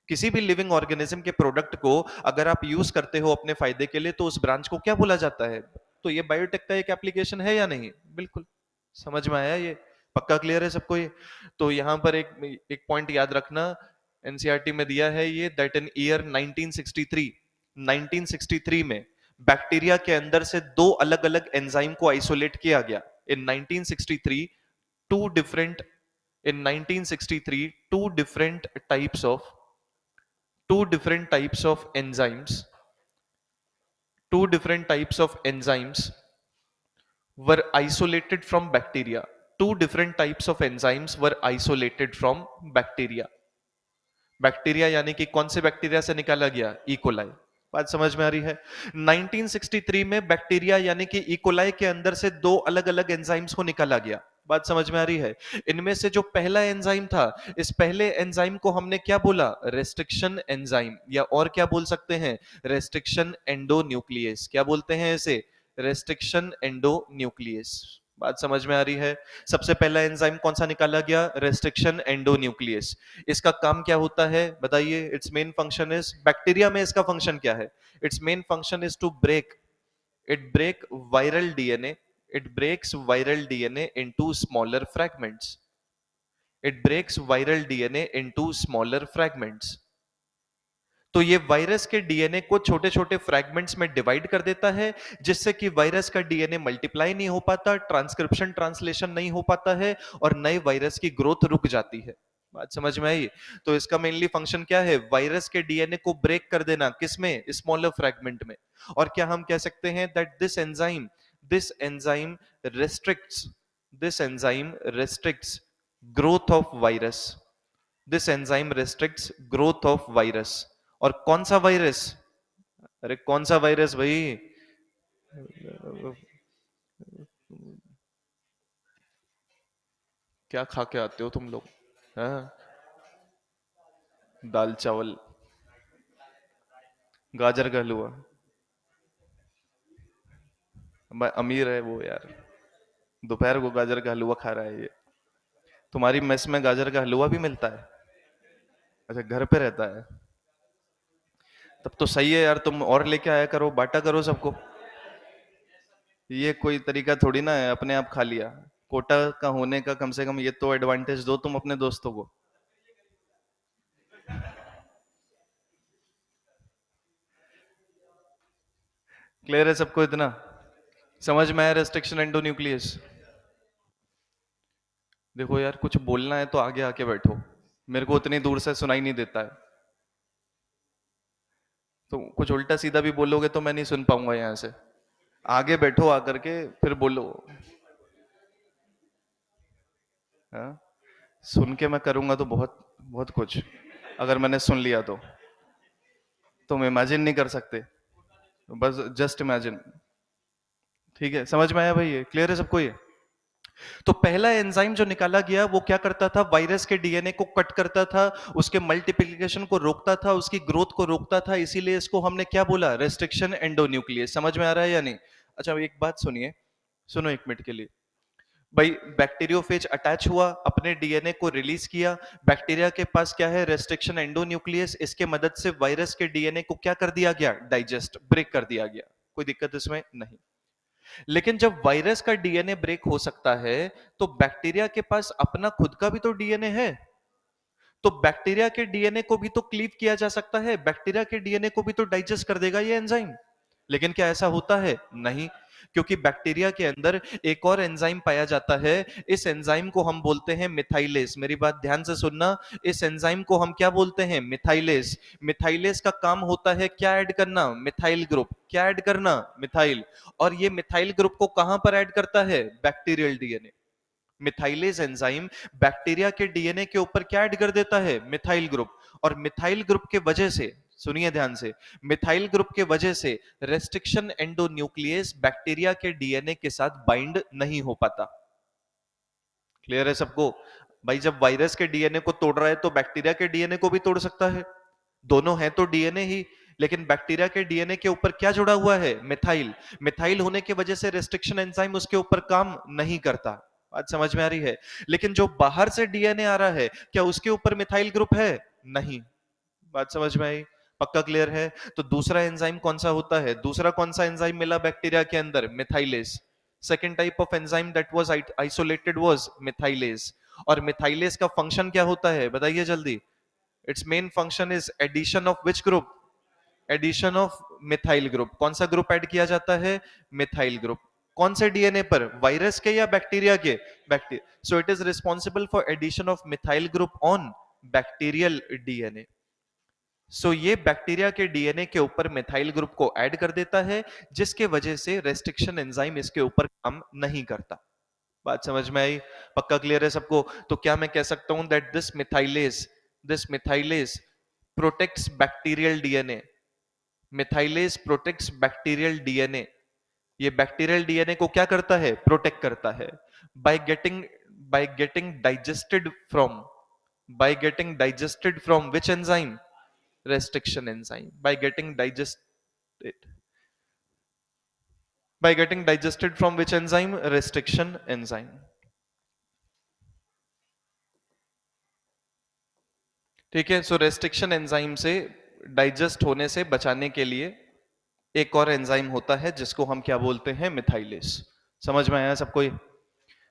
किसी भी लिविंग ऑर्गेनिज्म के प्रोडक्ट को अगर आप यूज करते हो अपने फायदे के लिए तो उस ब्रांच को क्या बोला जाता है? तो ये बायोटेक का एक एप्लीकेशन है या नहीं? बिल्कुल। समझ में आया ये? पक्का क्लियर है सबको ये? तो यहां पर एक एक पॉइंट याद रखना, एनसीईआरटी में दिया है ये, दैट इन ईयर 1963 में बैक्टीरिया के अंदर से दो अलग अलग एंजाइम को आइसोलेट किया गया। इन 1963 to different in 1963 two different types of enzymes two different types of enzymes were isolated from bacteria. Two different types of enzymes were isolated from bacteria. Bacteria यानी कि कौन से बैक्टीरिया से निकाला गया? इकोलाई। बात समझ में आ रही है? 1963 में बैक्टीरिया यानी कि इकोलाई के अंदर से दो अलग अलग एंजाइम्स को निकाला गया। बात समझ में आ रही है? इनमें से जो पहला एंजाइम था, इस पहले एंजाइम को हमने क्या बोला? Restriction enzyme. या और क्या बोल सकते हैं? Restriction endonuclease. क्या बोलते हैं इसे? Restriction endonuclease. बात समझ में आ रही है? सबसे पहला एंजाइम कौन सा निकाला गया? Restriction endonucleus. इसका काम क्या होता है बताइए? Its main function is, bacteria में इसका फंक्शन क्या है? Its main function is to break, it break viral DNA, it breaks viral DNA into smaller fragments. It breaks viral DNA into smaller fragments. तो ये वायरस के DNA को छोटे छोटे फ्रैगमेंट्स में डिवाइड कर देता है, जिससे कि वायरस का डीएनए मल्टीप्लाई नहीं हो पाता, ट्रांसक्रिप्शन ट्रांसलेशन नहीं हो पाता है और नए वायरस की ग्रोथ रुक जाती है। बात समझ में आई? तो इसका मेनली फंक्शन क्या है? वायरस के डीएनए को ब्रेक कर देना। किसमें? स्मॉलर फ्रैगमेंट में। और क्या हम कह सकते हैं that this enzyme restricts this enzyme restricts growth of virus. This enzyme restricts growth of virus. और कौन सा वायरस? अरे कौन सा वायरस भाई? क्या खा के आते हो तुम लोग? हाँ, दाल चावल, गाजर का हलवा। अमीर है वो यार, दोपहर को गाजर का हलवा खा रहा है ये। तुम्हारी मेस में गाजर का हलवा भी मिलता है? अच्छा, घर पे रहता है। तब तो सही है यार, तुम और लेके आया करो, बांटा करो सबको। ये कोई तरीका थोड़ी ना है अपने आप खा लिया। कोटा का होने का कम से कम ये तो एडवांटेज दो तुम अपने दोस्तों को। क्लियर है सबको इतना? समझ में आया रेस्ट्रिक्शन एंडोन्यूक्लियस? देखो यार, कुछ बोलना है तो आगे आके बैठो, मेरे को उतनी दूर से सुनाई नहीं देता है। तो कुछ उल्टा सीधा भी बोलोगे तो मैं नहीं सुन पाऊंगा यहाँ से। आगे बैठो आकर के, फिर बोलो। हाँ, सुन के मैं करूंगा तो बहुत बहुत कुछ, अगर मैंने सुन लिया तो। तुम इमेजिन नहीं कर सकते, बस जस्ट इमेजिन। ठीक है, समझ में आया भाई? ये क्लियर है सबको ये? तो पहला एंजाइम जो निकाला गया वो क्या करता था? वायरस के डीएनए को कट करता था, उसके मल्टीप्लिकेशन को रोकता था, उसकी ग्रोथ को रोकता था, इसीलिए इसको हमने क्या बोला? Restriction endonuclease. समझ में आ रहा है या नहीं? अच्छा, एक बात सुनिए, सुनो एक मिनट के लिए। भाई, बैक्टीरियोफेज अटैच हुआ, अपने डीएनए को रिलीज किया। बैक्टीरिया के पास क्या है? Restriction endonuclease. इसके मदद से वायरस के डीएनए को क्या कर दिया गया? डाइजेस्ट, ब्रेक कर दिया गया। कोई दिक्कत इसमें नहीं। लेकिन जब वायरस का डीएनए ब्रेक हो सकता है, तो बैक्टीरिया के पास अपना खुद का भी तो डीएनए है। तो बैक्टीरिया के डीएनए को भी तो क्लीव किया जा सकता है, बैक्टीरिया के डीएनए को भी तो डाइजेस्ट कर देगा ये एंजाइम। लेकिन क्या ऐसा होता है? नहीं। क्योंकि बैक्टीरिया के अंदर एक और एंजाइम पाया जाता है। इस एंजाइम को हम बोलते हैं मिथाइलेज। मेरी बात ध्यान से सुनना। इस एंजाइम को हम क्या बोलते हैं? मिथाइलेज। मिथाइलेज का काम होता है क्या ऐड करना? Methyl group. क्या ऐड करना? मिथाइल। और ये मिथाइल ग्रुप को कहां पर ऐड करता है? Bacterial DNA. Methylase enzyme bacteria के डीएनए के ऊपर क्या ऐड कर देता है? Methyl group. और मिथाइल ग्रुप के वजह से, सुनिए ध्यान से, मिथाइल ग्रुप के वजह से रेस्ट्रिक्शन एंडोन्यूक्लियस बैक्टीरिया के डीएनए के साथ बाइंड नहीं हो पाता। क्लियर है सबको? भाई, जब वायरस के डीएनए को तोड़ रहा है तो बैक्टीरिया के डीएनए को भी तोड़ सकता है। दोनों हैं तो डीएनए ही। लेकिन बैक्टीरिया के डीएनए के ऊपर क्या जुड़ा हुआ है? मिथाइल। मिथाइल होने की वजह से रेस्ट्रिक्शन एंजाइम उसके ऊपर काम नहीं करता। बात समझ में आ रही है? लेकिन जो बाहर से डीएनए आ रहा है, क्या उसके ऊपर मिथाइल ग्रुप है? नहीं। बात समझ में आई? पक्का क्लियर है? तो दूसरा एंजाइम कौन सा होता है? दूसरा कौन सा एंजाइम मिला बैक्टीरिया के अंदर? Methylase. Second type of enzyme that was isolated was methylase. और मिथाइलेज का फंक्शन क्या होता है? बताइए जल्दी। Its main function is addition of which group? Addition of methyl group. कौन सा ग्रुप ऐड किया जाता है? Methyl group. कौन से डीएनए पर? वायरस के या बैक्टीरिया के? Bacteria. So it is responsible for addition of methyl group on bacterial DNA. So ये बैक्टीरिया के डीएनए के ऊपर मिथाइल ग्रुप को ऐड कर देता है, जिसके वजह से रेस्ट्रिक्शन एंजाइम इसके ऊपर काम नहीं करता। बात समझ में आई? पक्का क्लियर है सबको? तो क्या मैं कह सकता हूं that this methylase protects bacterial DNA? Methylase protects bacterial DNA. ये बैक्टीरियल डीएनए को क्या करता है? प्रोटेक्ट करता है। By getting by getting digested from by getting digested from which enzyme? restriction enzyme. By getting digested from which enzyme? Restriction enzyme. ठीक है, so restriction enzyme से डाइजेस्ट होने से बचाने के लिए एक और एंजाइम होता है जिसको हम क्या बोलते हैं? मिथाइलेज। समझ में आया सबको ये?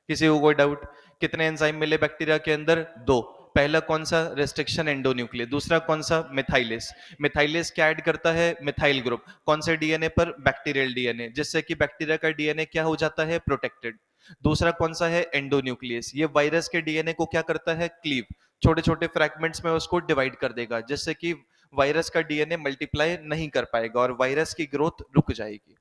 किसी को कोई डाउट? कितने एंजाइम मिले बैक्टीरिया के अंदर? दो। पहला कौन सा? Restriction endonuclease. दूसरा कौन सा? मिथाइलेस। मिथाइलेस क्या ऐड करता है? Methyl group. कौन से डीएनए पर? बैक्टीरियल डीएनए, जिससे कि बैक्टीरिया का डीएनए क्या हो जाता है? प्रोटेक्टेड। दूसरा कौन सा है? एंडोन्यूक्लियस। ये वायरस के डीएनए को क्या करता है? क्लीव, छोटे छोटे फ्रैगमेंट्स में उसको डिवाइड कर देगा, जिससे कि वायरस का डीएनए मल्टीप्लाई नहीं कर पाएगा और वायरस की ग्रोथ रुक जाएगी।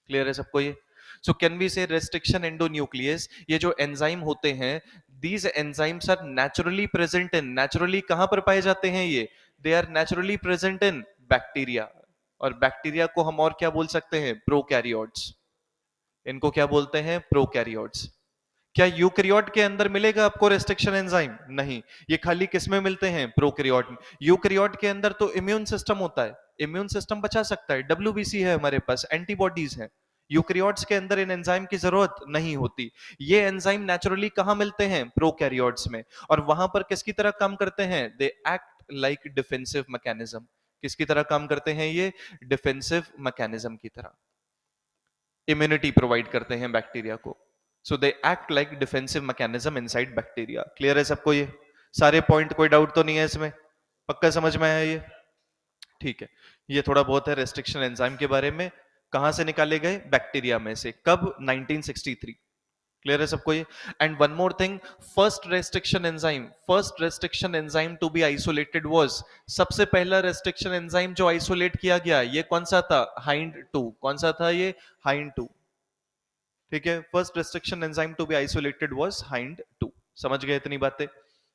क्लियर है सबको ये? So can we say restriction endonucleus, ये जो एंजाइम होते हैं, these enzymes are naturally present in, naturally कहां पर पाए जाते हैं ये? They are naturally present in bacteria. और बैक्टीरिया को हम और क्या बोल सकते हैं? प्रोकैरियोट्स। इनको क्या बोलते हैं? प्रोकैरियोट्स। क्या यूकैरियोट के अंदर मिलेगा आपको रेस्ट्रिक्शन एंजाइम? नहीं, ये खाली किस में मिलते हैं? प्रोकैरियोट में। यूकैरियोट के अंदर तो इम्यून सिस्टम होता है, इम्यून सिस्टम बचा सकता है, डब्ल्यूबीसी है हमारे पास, एंटीबॉडीज हैं। यूकैरियोट्स के अंदर इन एंजाइम की जरूरत नहीं होती। ये एंजाइम नेचुरली कहां मिलते हैं? प्रोकैरियोट्स में। और वहां पर किसकी तरह काम करते हैं? दे एक्ट लाइक डिफेंसिव मैकेनिज्म। किसकी तरह काम करते हैं ये? डिफेंसिव मैकेनिज्म की तरह। इम्यूनिटी प्रोवाइड करते हैं बैक्टीरिया को। So they act like defensive mechanism inside bacteria. Clear है सबको ये सारे पॉइंट? कोई डाउट तो नहीं है इसमें? पक्का समझ में आया ये? ठीक है। ये थोड़ा बहुत है रेस्ट्रिक्शन एंजाइम के बारे में। कहां से निकाले गए? बैक्टीरिया में से। कब? 1963। क्लियर है सबको ये? And one more thing, first restriction enzyme to be isolated was, सबसे पहला रेस्ट्रिक्शन एंजाइम जो आइसोलेट किया गया ये कौन सा था? हाइंड 2। कौन सा था ये? हाइंड 2। ठीक है, first restriction enzyme to be isolated was Hind 2। समझ गए इतनी बातें?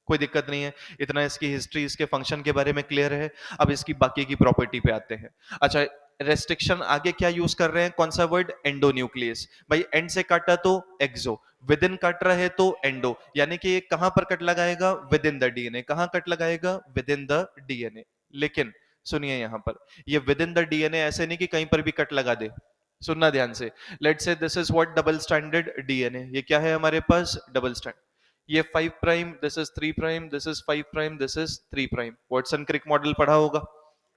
कोई दिक्कत नहीं है, इतना इसकी हिस्ट्री, इसके फंक्शन के बारे में क्लियर है। अब इसकी बाकी की प्रॉपर्टी पे आते हैं। अच्छा, रेस्ट्रिक्शन आगे क्या यूज कर रहे हैं? कौन सा वर्ड? एंडोन्यूक्लियस। भाई एंड से काटा तो एक्सो, विद इन काट रहा है तो एंडो, यानी कि ये कहां पर कट लगाएगा? With in the DNA. कहां कट लगाएगा? With in the DNA. लेकिन सुनिए यहां पर, ये विद इन द डीएनए ऐसे नहीं कि कहीं पर भी कट लगा दे। सुनना ध्यान से। Let's say this is what? Double standard DNA. ये क्या है हमारे पास? Double stand. ये 5 prime, this is 3 prime, this is 5 prime, this is 3 prime. Watson Crick model पढ़ा होगा।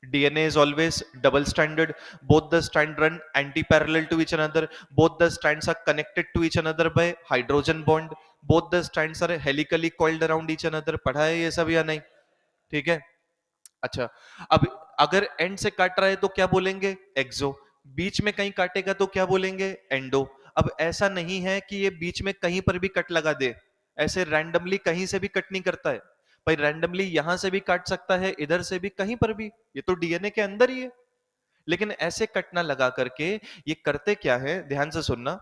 DNA is always double standard, both the strand run anti-parallel to each another, both the strands are connected to each another by hydrogen bond, both the strands are helically coiled around each another। पढ़ा है ये सब या नहीं? ठीक है। अच्छा, अब अगर एंड से काट रहा है तो क्या बोलेंगे? एक्सो। बीच में कहीं काटेगा तो क्या बोलेंगे? एंडो। अब ऐसा नहीं है कि ये बीच में कहीं पर भी कट लगा दे, ऐसे रैंडमली कहीं से भी कट नहीं करता है भाई। रैंडमली यहां से भी काट सकता है, इधर से भी, कहीं पर भी, ये तो डीएनए के अंदर ही है। लेकिन ऐसे कट ना लगा करके ये करते क्या है, ध्यान से सुनना।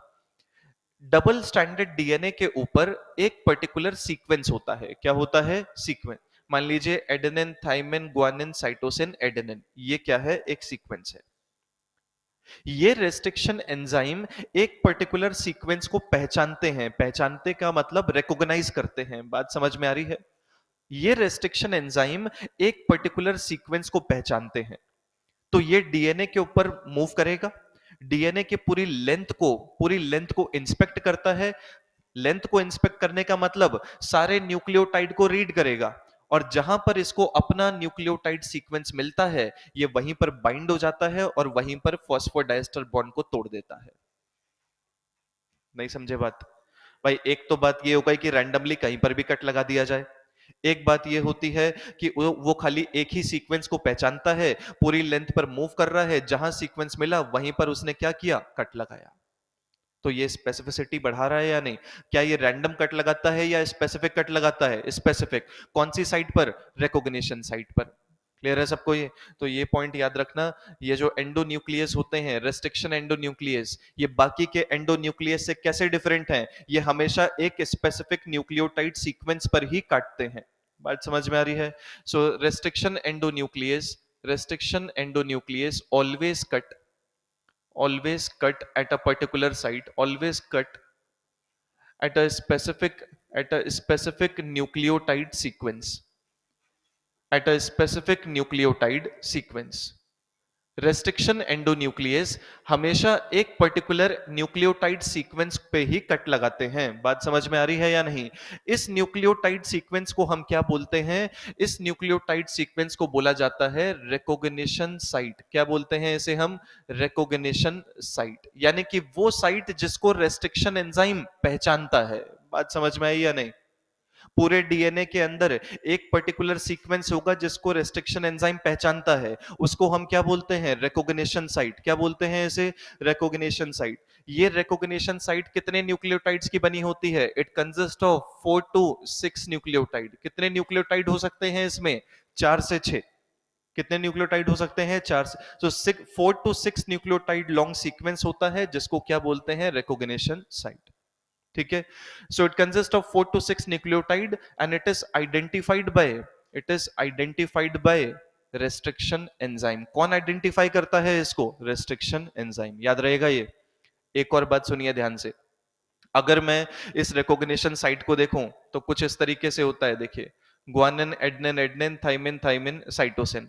डबल स्टैंडर्ड डीएनए के ऊपर एक पर्टिकुलर सीक्वेंस होता है। क्या होता है? सीक्वेंस। मान लीजिए adenine, thymine, guanine, cytosine, adenine, ये क्या है? एक सीक्वेंस है। ये रेस्ट्रिक्शन एंजाइम एक पर्टिकुलर सीक्वेंस को पहचानते हैं। पहचानते का मतलब रिकॉग्नाइज करते हैं। बात समझ में आ रही है? ये रेस्ट्रिक्शन एंजाइम एक पर्टिकुलर सीक्वेंस को पहचानते हैं, तो ये डीएनए के ऊपर मूव करेगा, डीएनए की पूरी लेंथ को इंस्पेक्ट करता है। लेंथ को इंस्पेक्ट करने का मतलब सारे न्यूक्लियोटाइड को रीड करेगा, और जहां पर इसको अपना न्यूक्लियोटाइड सीक्वेंस मिलता है ये वहीं पर बाइंड हो जाता है और वहीं पर फॉस्फोडाइस्टर बॉन्ड को तोड़ देता है। नहीं समझे बात? भाई एक तो बात ये होगा कि रैंडमली कहीं पर भी कट लगा दिया जाए, एक बात ये होती है कि वो खाली एक ही सीक्वेंस को पहचानता है, पूरी लेंथ पर मूव कर रहा है, जहां सीक्वेंस मिला वहीं पर उसने क्या किया? कट लगाया। तो ये स्पेसिफिसिटी बढ़ा रहा है या नहीं? क्या ये रैंडम कट लगाता है या स्पेसिफिक कट लगाता है? स्पेसिफिक। कौन सी साइट पर? रिकॉग्निशन साइट पर। क्लियर है सबको ये? तो ये पॉइंट याद रखना। ये जो एंडोन्यूक्लियस होते हैं, रेस्ट्रिक्शन एंडोन्यूक्लियस, ये बाकी के एंडोन्यूक्लियस से कैसे डिफरेंट हैं? ये हमेशा एक स्पेसिफिक न्यूक्लियोटाइड सीक्वेंस पर ही काटते हैं। बात समझ में आ रही है? So restriction endonuclease always cut at a particular site, always cut at a specific nucleotide sequence, at a specific nucleotide sequence। Restriction endonuclease हमेशा एक पर्टिकुलर न्यूक्लियोटाइड सीक्वेंस पे ही कट लगाते हैं। बात समझ में आ रही है या नहीं? इस न्यूक्लियोटाइड सीक्वेंस को हम क्या बोलते हैं? इस न्यूक्लियोटाइड सीक्वेंस को बोला जाता है रिकॉग्निशन साइट। क्या बोलते हैं इसे हम? रिकॉग्निशन साइट, यानी कि वो साइट जिसको रेस्ट्रिक्शन एंजाइम पहचानता है। बात समझ में आई या नहीं? पूरे डीएनए के अंदर एक पर्टिकुलर सीक्वेंस होगा जिसको रेस्ट्रिक्शन एंजाइम पहचानता है, उसको हम क्या बोलते हैं? Recognition site. क्या बोलते हैं इसे? Recognition site. ये रिकॉग्निशन साइट कितने न्यूक्लियोटाइड्स की बनी होती है? It consist of 4 to 6 nucleotide. कितने न्यूक्लियोटाइड हो सकते हैं इसमें? 4 से 6। कितने न्यूक्लियोटाइड हो सकते हैं? 4 से। तो 4 to 6 न्यूक्लियोटाइड लॉन्ग सीक्वेंस होता है जिसको क्या बोलते हैं? Recognition site. ठीक है। So it consist of 4 to 6 nucleotide and it is identified by restriction enzyme. कौन आइडेंटिफाई करता है इसको? Restriction enzyme. याद रहेगा ये। एक और बात सुनिए ध्यान से, अगर मैं इस रिकॉग्निशन साइट को देखूं तो कुछ इस तरीके से होता है, देखिए, guanine adenine adenine thymine thymine cytosine.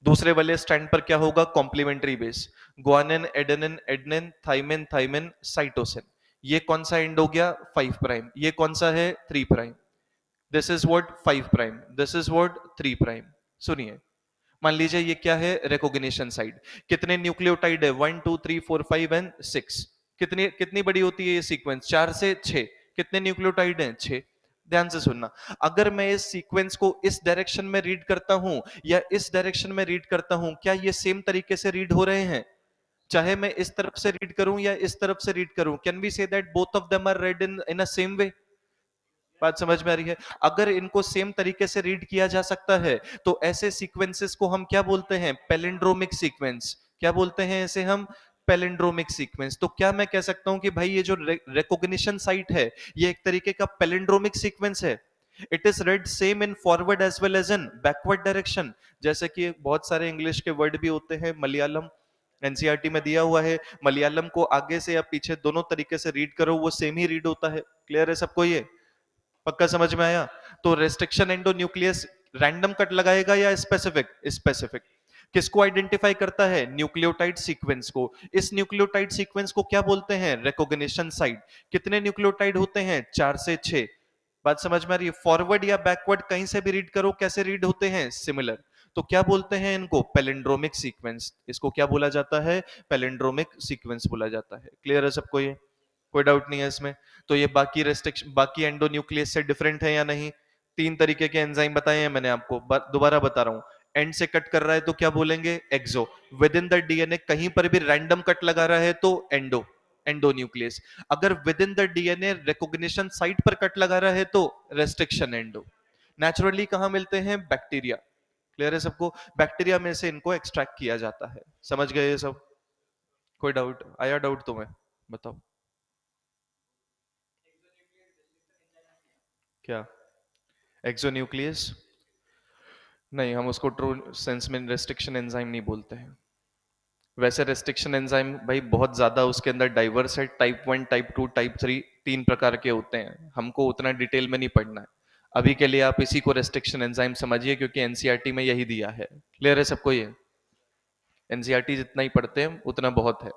दूसरे वाले स्टैंड पर क्या होगा? Complementary base, guanine adenine adenine thymine thymine cytosine. ये कौन सा एंड हो गया? 5 प्राइम। ये कौन सा है? 3 prime. This is what? 5 prime. This is what? 3 prime. सुनिए, मान लीजिए ये क्या है? Recognition site. कितने न्यूक्लियोटाइड है? 1 2 3 4 5 एंड 6। कितनी कितनी बड़ी होती है ये सीक्वेंस? 4 से 6। कितने न्यूक्लियोटाइड हैं? 6। ध्यान से सुनना, अगर मैं इस सीक्वेंस को इस डायरेक्शन में रीड करता हूं या इस डायरेक्शन में रीड करता हूं, क्या ये सेम तरीके से रीड हो रहे हैं? चाहे मैं इस तरफ से रीड करूं या इस तरफ से रीड करूं, can we say that both of them are read in a same way? बात समझ में आ रही है? अगर इनको सेम तरीके से रीड किया जा सकता है तो ऐसे सीक्वेंसेस को हम क्या बोलते हैं? Palindromic sequence. क्या बोलते हैं ऐसे हम? Palindromic sequence. तो क्या मैं कह सकता हूं कि भाई ये जो रिकॉग्निशन साइट है ये एक तरीके का पैलिंड्रोमिक सीक्वेंस है? It is read same in forward as well as in backward direction. जैसे कि बहुत सारे इंग्लिश के वर्ड भी होते हैं, मलयालम एनसीईआरटी में दिया हुआ है, मलयालम को आगे से या पीछे दोनों तरीके से रीड करो वो सेम ही रीड होता है। क्लियर है सबको ये? पक्का समझ में आया? तो रेस्ट्रिक्शन एंडोन्यूक्लियस रैंडम कट लगाएगा या स्पेसिफिक? स्पेसिफिक। किसको आइडेंटिफाई करता है? न्यूक्लियोटाइड सीक्वेंस को। इस न्यूक्लियोटाइड सीक्वेंस को क्या बोलते हैं? Recognition site. कितने न्यूक्लियोटाइड होते हैं? 4 से 6। बात समझ में आ रही है? फॉरवर्ड या बैकवर्ड कहीं से भी रीड करो, कैसे रीड होते हैं? सिमिलर। तो क्या बोलते हैं इनको? Palindromic sequence. इसको क्या बोला जाता है? पैलिंड्रोमिक सीक्वेंस बोला जाता है। क्लियर है सबको ये? कोई डाउट नहीं है इसमें? तो ये बाकी रेस्ट्रिक्शन, बाकी एंडोन्यूक्लियस से डिफरेंट है या नहीं? 3 तरीके के एंजाइम बताए हैं मैंने आपको, दोबारा बता रहा हूं। एंड से कट कर रहा है तो क्या बोलेंगे? एक्सो। विद इन द डीएनए कहीं पर भी रैंडम कट लगा रहा है तो एंडो, एंडोन्यूक्लियस। अगर with in the DNA recognition site पर कट लगा रहा है तो रेस्ट्रिक्शन एंडो। नेचुरली कहां मिलते हैं? बैक्टीरिया। क्लियर है सबको? बैक्टीरिया में से इनको एक्सट्रैक्ट किया जाता है। समझ गए ये सब? कोई डाउट आया? डाउट तुम्हें? बताओ क्या? एक्सोन्यूक्लियस? नहीं, हम उसको ट्रू सेंस में रेस्ट्रिक्शन एंजाइम नहीं बोलते हैं। वैसे रेस्ट्रिक्शन एंजाइम भाई बहुत ज्यादा उसके अंदर डाइवर्स है, टाइप 1 टाइप 2 टाइप 3, 3 प्रकार के होते हैं, हमको उतना डिटेल में नहीं पढ़ना है। अभी के लिए आप इसी को रेस्ट्रिक्शन एंजाइम समझिए क्योंकि एनसीईआरटी में यही दिया है। क्लियर है सबको ये? एनसीईआरटी जितना ही पढ़ते हैं उतना बहुत है।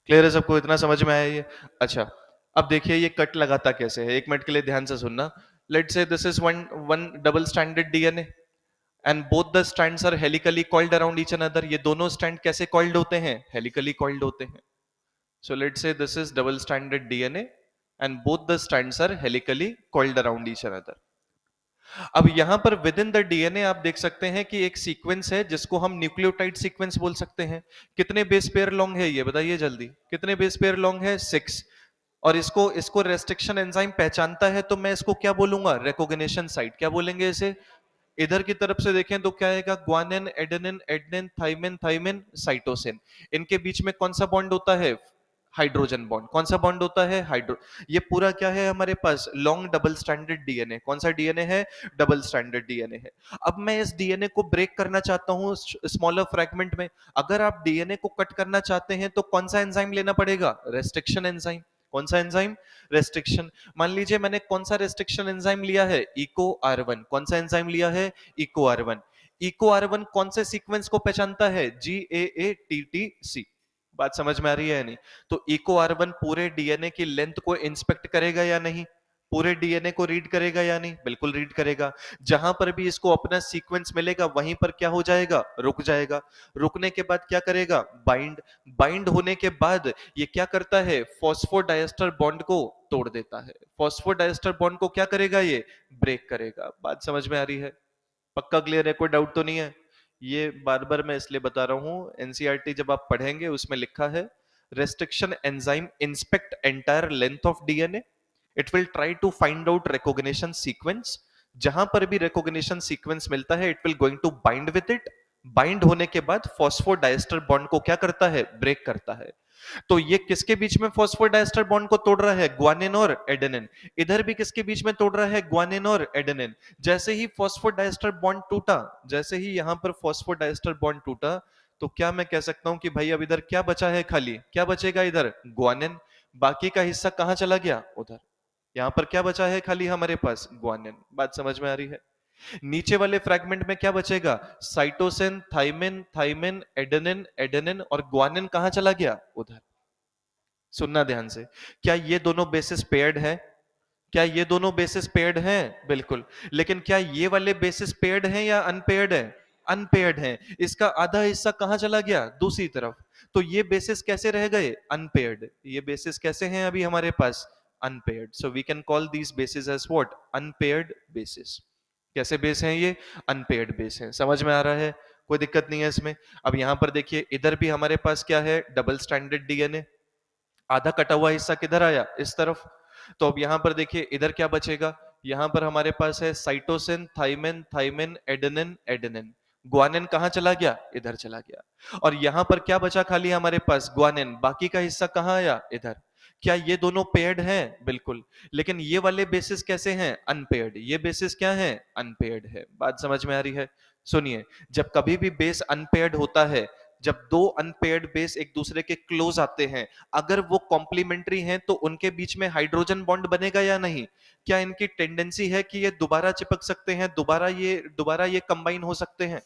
क्लियर है सबको? इतना समझ में आया ये? अच्छा, अब देखिए ये कट लगाता कैसे है, एक मिनट के लिए ध्यान से सुनना। Let's say this is one one double standard DNA and both the strands are helically coiled around each other. ये दोनों स्ट्रैंड कैसे कॉइल्ड होते हैं? हेलिकली कॉइल्ड होते हैं। So let's say this is double standard DNA and both the strands are helically coiled around each other. अब यहां पर विद इन द डीएनए आप देख सकते हैं कि एक सीक्वेंस है जिसको हम न्यूक्लियोटाइड सीक्वेंस बोल सकते हैं। कितने बेस पेयर लॉन्ग है ये बताइए जल्दी? कितने बेस पेयर लॉन्ग है? 6। और इसको इसको रेस्ट्रिक्शन एंजाइम पहचानता है तो मैं इसको क्या बोलूंगा? Recognition site. क्या बोलेंगे इसे? इधर की तरफ से देखें तो क्या आएगा? Guanine adenine adenine thymine thymine cytosine. इनके बीच में कौन सा बॉन्ड होता है? Hydrogen bond. कौन सा बॉन्ड होता है? हाइड्रो। ये पूरा क्या है हमारे पास? Long double standard DNA. कौन सा डीएनए है? डबल स्टैंडर्ड डीएनए है। अब मैं इस डीएनए को ब्रेक करना चाहता हूं स्मॉलर फ्रेगमेंट में। अगर आप डीएनए को कट करना चाहते हैं तो कौन सा एंजाइम लेना पड़ेगा? Restriction enzyme. कौन सा एंजाइम? रेस्ट्रिक्शन। मान लीजिए मैंने कौन सा रेस्ट्रिक्शन एंजाइम लिया है? Eco R one. कौन सा एंजाइम लिया है? Eco R1. इको आर1 कौन से सीक्वेंस को पहचानता है? GAATTC। बात समझ में आ रही है या नहीं? तो इको आर1 पूरे डीएनए की लेंथ को इंस्पेक्ट करेगा या नहीं? पूरे डीएनए को रीड करेगा या नहीं? बिल्कुल रीड करेगा। जहां पर भी इसको अपना सीक्वेंस मिलेगा वहीं पर क्या हो जाएगा? रुक जाएगा। रुकने के बाद क्या करेगा? बाइंड। बाइंड होने के बाद ये क्या करता है? फॉस्फोडाइएस्टर बॉन्ड को तोड़ देता है। फॉस्फोडाइएस्टर बॉन्ड को क्या करेगा? ये ब्रेक करेगा। बात समझ में आ रही है? पक्का क्लियर है? कोई डाउट तो नहीं है? ये बार बार मैं इसलिए बता रहा हूं, एनसीईआरटी जब आप पढ़ेंगे उसमें लिखा है restriction enzyme inspect entire length of DNA. It will try to find out recognition sequence. जहां पर भी recognition sequence मिलता है it will going to bind with it. Bind होने के बाद फॉस्फोडाइएस्टर बॉन्ड को क्या करता है? ब्रेक करता है। तो ये किसके बीच में फॉस्फोडाइस्टर बॉन्ड को तोड़ रहा है? ग्वानिन और एडेनिन। इधर भी किसके बीच में तोड़ रहा है? ग्वानिन और एडेनिन। जैसे ही फॉस्फोडाइस्टर बॉन्ड टूटा, जैसे ही यहां पर फॉस्फोडाइस्टर बॉन्ड टूटा, तो क्या मैं कह सकता हूं कि भाई अब इधर क्या बचा है? खाली क्या बचेगा इधर? ग्वानिन। बाकी का हिस्सा कहां चला गया? उधर। यहां पर क्या बचा है खाली हमारे पास? ग्वानिन। बात समझ में आ रही है? नीचे वाले फ्रैगमेंट में क्या बचेगा? Cytosine, thymine, thymine, adenine, adenine और ग्वानिन कहां चला गया? उधर। सुनना ध्यान से, क्या ये दोनों बेसिस पेयर्ड है? क्या ये दोनों बेसिस पेयर्ड हैं? बिल्कुल। लेकिन क्या ये वाले बेसिस पेयर्ड हैं या अनपेयर्ड है? अनपेयर्ड हैं। इसका आधा हिस्सा कहां चला गया? दूसरी तरफ। तो ये बेसिस कैसे रह गए? अनपेयर्ड। ये बेसिस कैसे हैं अभी हमारे पास? Unpaired. So we can call these bases as what? Unpaired bases. कैसे बेस हैं ये? अनपेयर्ड बेस हैं। समझ में आ रहा है? कोई दिक्कत नहीं है इसमें। अब यहां पर देखिए, इधर भी हमारे पास क्या है? Double stranded DNA. आधा कटा हुआ हिस्सा किधर आया? इस तरफ। तो अब यहां पर देखिए, इधर क्या बचेगा? यहां पर हमारे पास है cytosine, thymine, thymine, adenine, adenine. Guanine कहां चला गया? इधर चला गया। और यहां पर क्या बचा खाली हमारे पास? ग्वानिन। बाकी का हिस्सा कहां आया? इधर। क्या ये दोनों पेयर्ड हैं? बिल्कुल। लेकिन ये वाले बेसिस कैसे हैं? अनपेयर्ड। ये बेसिस क्या है? अनपेयर्ड है। बात समझ में आ रही है? सुनिए, जब कभी भी बेस अनपेयर्ड होता है, जब दो अनपेयर्ड बेस एक दूसरे के क्लोज आते हैं, अगर वो कॉम्प्लीमेंट्री हैं तो उनके बीच में हाइड्रोजन बॉन्ड बनेगा या नहीं? क्या इनकी टेंडेंसी है कि ये दोबारा चिपक सकते हैं, दोबारा ये कंबाइन हो सकते हैं?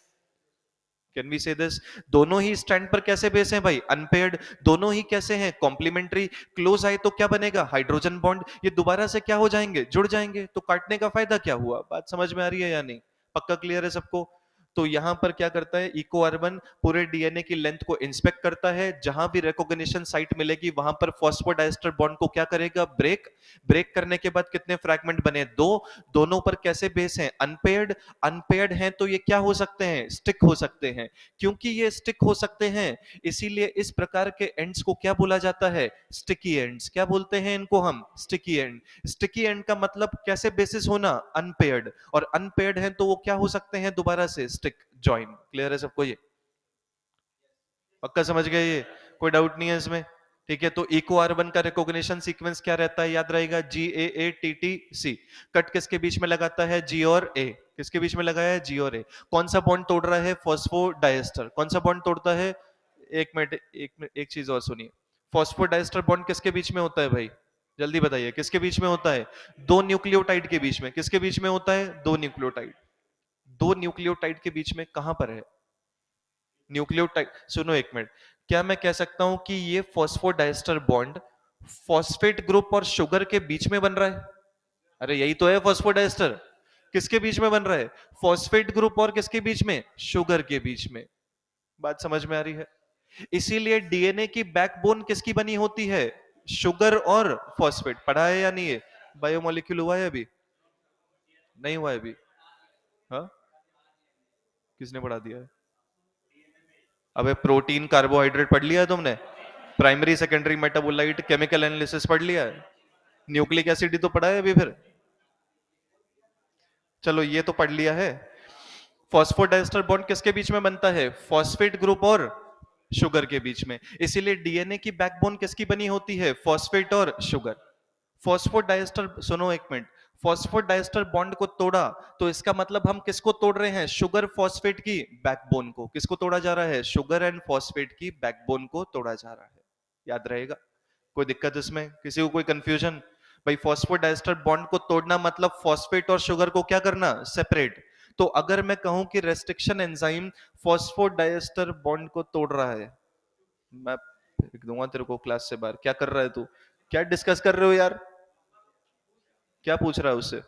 कैन वी से दिस? दोनों ही स्टैंड पर कैसे बेस हैं भाई? अनपेयर्ड। दोनों ही कैसे हैं? कॉम्प्लीमेंट्री। क्लोज आए तो क्या बनेगा? Hydrogen bond. ये दोबारा से क्या हो जाएंगे? जुड़ जाएंगे। तो काटने का फायदा क्या हुआ? बात समझ में आ रही है या नहीं? पक्का क्लियर है सबको? तो यहां पर क्या करता है इको अर्बन? पूरे डीएनए की लेंथ को इंस्पेक्ट करता है, जहां भी रिकॉग्निशन साइट मिलेगी वहां पर फॉस्फोडाइस्टर बॉन्ड को क्या करेगा? ब्रेक। ब्रेक करने के बाद कितने फ्रैगमेंट बने? दो। दोनों पर कैसे बेस हैं? अनपेयर्ड। अनपेयर्ड हैं तो ये क्या हो सकते हैं? स्टिक हो सकते हैं। क्योंकि ये स्टिक हो सकते हैं, इसीलिए इस प्रकार के एंड्स को क्या बोला जाता है? Sticky ends. क्या बोलते हैं इनको हम? Sticky and. स्टिकी एंड का मतलब कैसे बेसिस होना? अनपेयर्ड। और अनपेयर्ड है तो वो क्या हो सकते हैं? दोबारा से स्टिक जॉइन। क्लियर है सबको ये? पक्का समझ गए ये? कोई डाउट नहीं है इसमें? ठीक है, तो इको R1 का रिकॉग्निशन सीक्वेंस क्या रहता है? याद रहेगा, GAATTC। कट किसके बीच में लगाता है? G और A। किसके बीच में लगाया है? G और A। कौन सा बॉन्ड तोड़ रहा है? फॉस्फोडाइएस्टर। कौन सा बॉन्ड तोड़ता है? एक मिनट, एक चीज और सुनिए। फॉस्फोडाइएस्टर बॉन्ड किसके बीच में होता है भाई? जल्दी बताइए, किसके बीच में होता है? दो न्यूक्लियोटाइड के बीच में। किसके बीच में होता है? दो न्यूक्लियोटाइड। दो न्यूक्लियोटाइड के बीच में कहां पर है? न्यूक्लियोटाइड। सुनो एक मिनट, क्या मैं कह सकता हूं कि ये फॉस्फोडाइस्टर बॉन्ड फॉस्फेट ग्रुप और शुगर के बीच में बन रहा है? अरे यही तो है फॉस्फोडाइस्टर। किसके बीच में बन रहा है? फॉस्फेट ग्रुप और किसके बीच में? शुगर के बीच में। बात समझ में आ रही है? इसीलिए डीएनए की बैकबोन किसकी बनी होती है? शुगर और फॉस्फेट। पढ़ा है या नहीं? है बायोमोलिक्यूल हुआ है अभी? नहीं हुआ है अभी? हाँ, किसने पढ़ा दिया है? अबे प्रोटीन कार्बोहाइड्रेट पढ़ लिया है तुमने? Primary secondary metabolite chemical analysis पढ़ लिया है? न्यूक्लिक एसिड ही तो पढ़ा है अभी फिर। चलो ये तो पढ़ लिया है। फॉस्फोडाइस्टर बॉन्ड किसके बीच में बनता है? फॉस्फेट ग्रुप और शुगर के बीच में। इसीलिए डीएनए की बैकबोन किसकी बनी होती है? फॉस्फेट और शुगर। फॉस्फोडाइस्टर, सुनो एक मिनट, फॉस्फोडाइस्टर बॉन्ड को तोड़ा, तो इसका मतलब हम किसको तोड़ रहे हैं? शुगर फॉस्फेट की बैकबोन को। किसको तोड़ा जा रहा है? शुगर एंड फॉस्फेट की बैकबोन को तोड़ा जा रहा है। याद रहेगा? कोई दिक्कत इसमें? किसी को कोई कंफ्यूजन? भाई फॉस्फोडाइस्टर बॉन्ड को तोड़ना मतलब फॉस्फेट और शुगर को क्या करना? सेपरेट। तो अगर मैं कहूं कि रेस्ट्रिक्शन एंजाइम फॉस्फोडाइस्टर बॉन्ड को तोड़ रहा है, मैं फेंक दूंगा तेरे को क्लास से बाहर। क्या कर रहा है तू? क्या डिस्कस कर रहे हो यार? क्या पूछ रहा है उससे?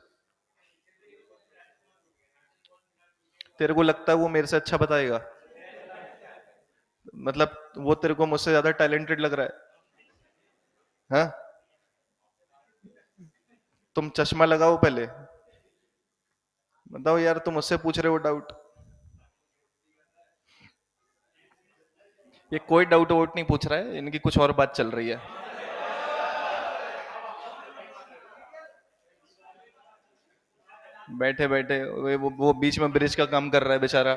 तेरे को लगता है वो मेरे से अच्छा बताएगा? मतलब वो तेरे को मुझसे ज्यादा टैलेंटेड लग रहा है? हाँ, तुम चश्मा लगाओ पहले। बताओ यार, तुम मुझसे पूछ रहे हो डाउट? ये कोई डाउट वाउट नहीं पूछ रहा है, इनकी कुछ और बात चल रही है। बैठे बैठे वो बीच में ब्रिज का काम कर रहा है बेचारा।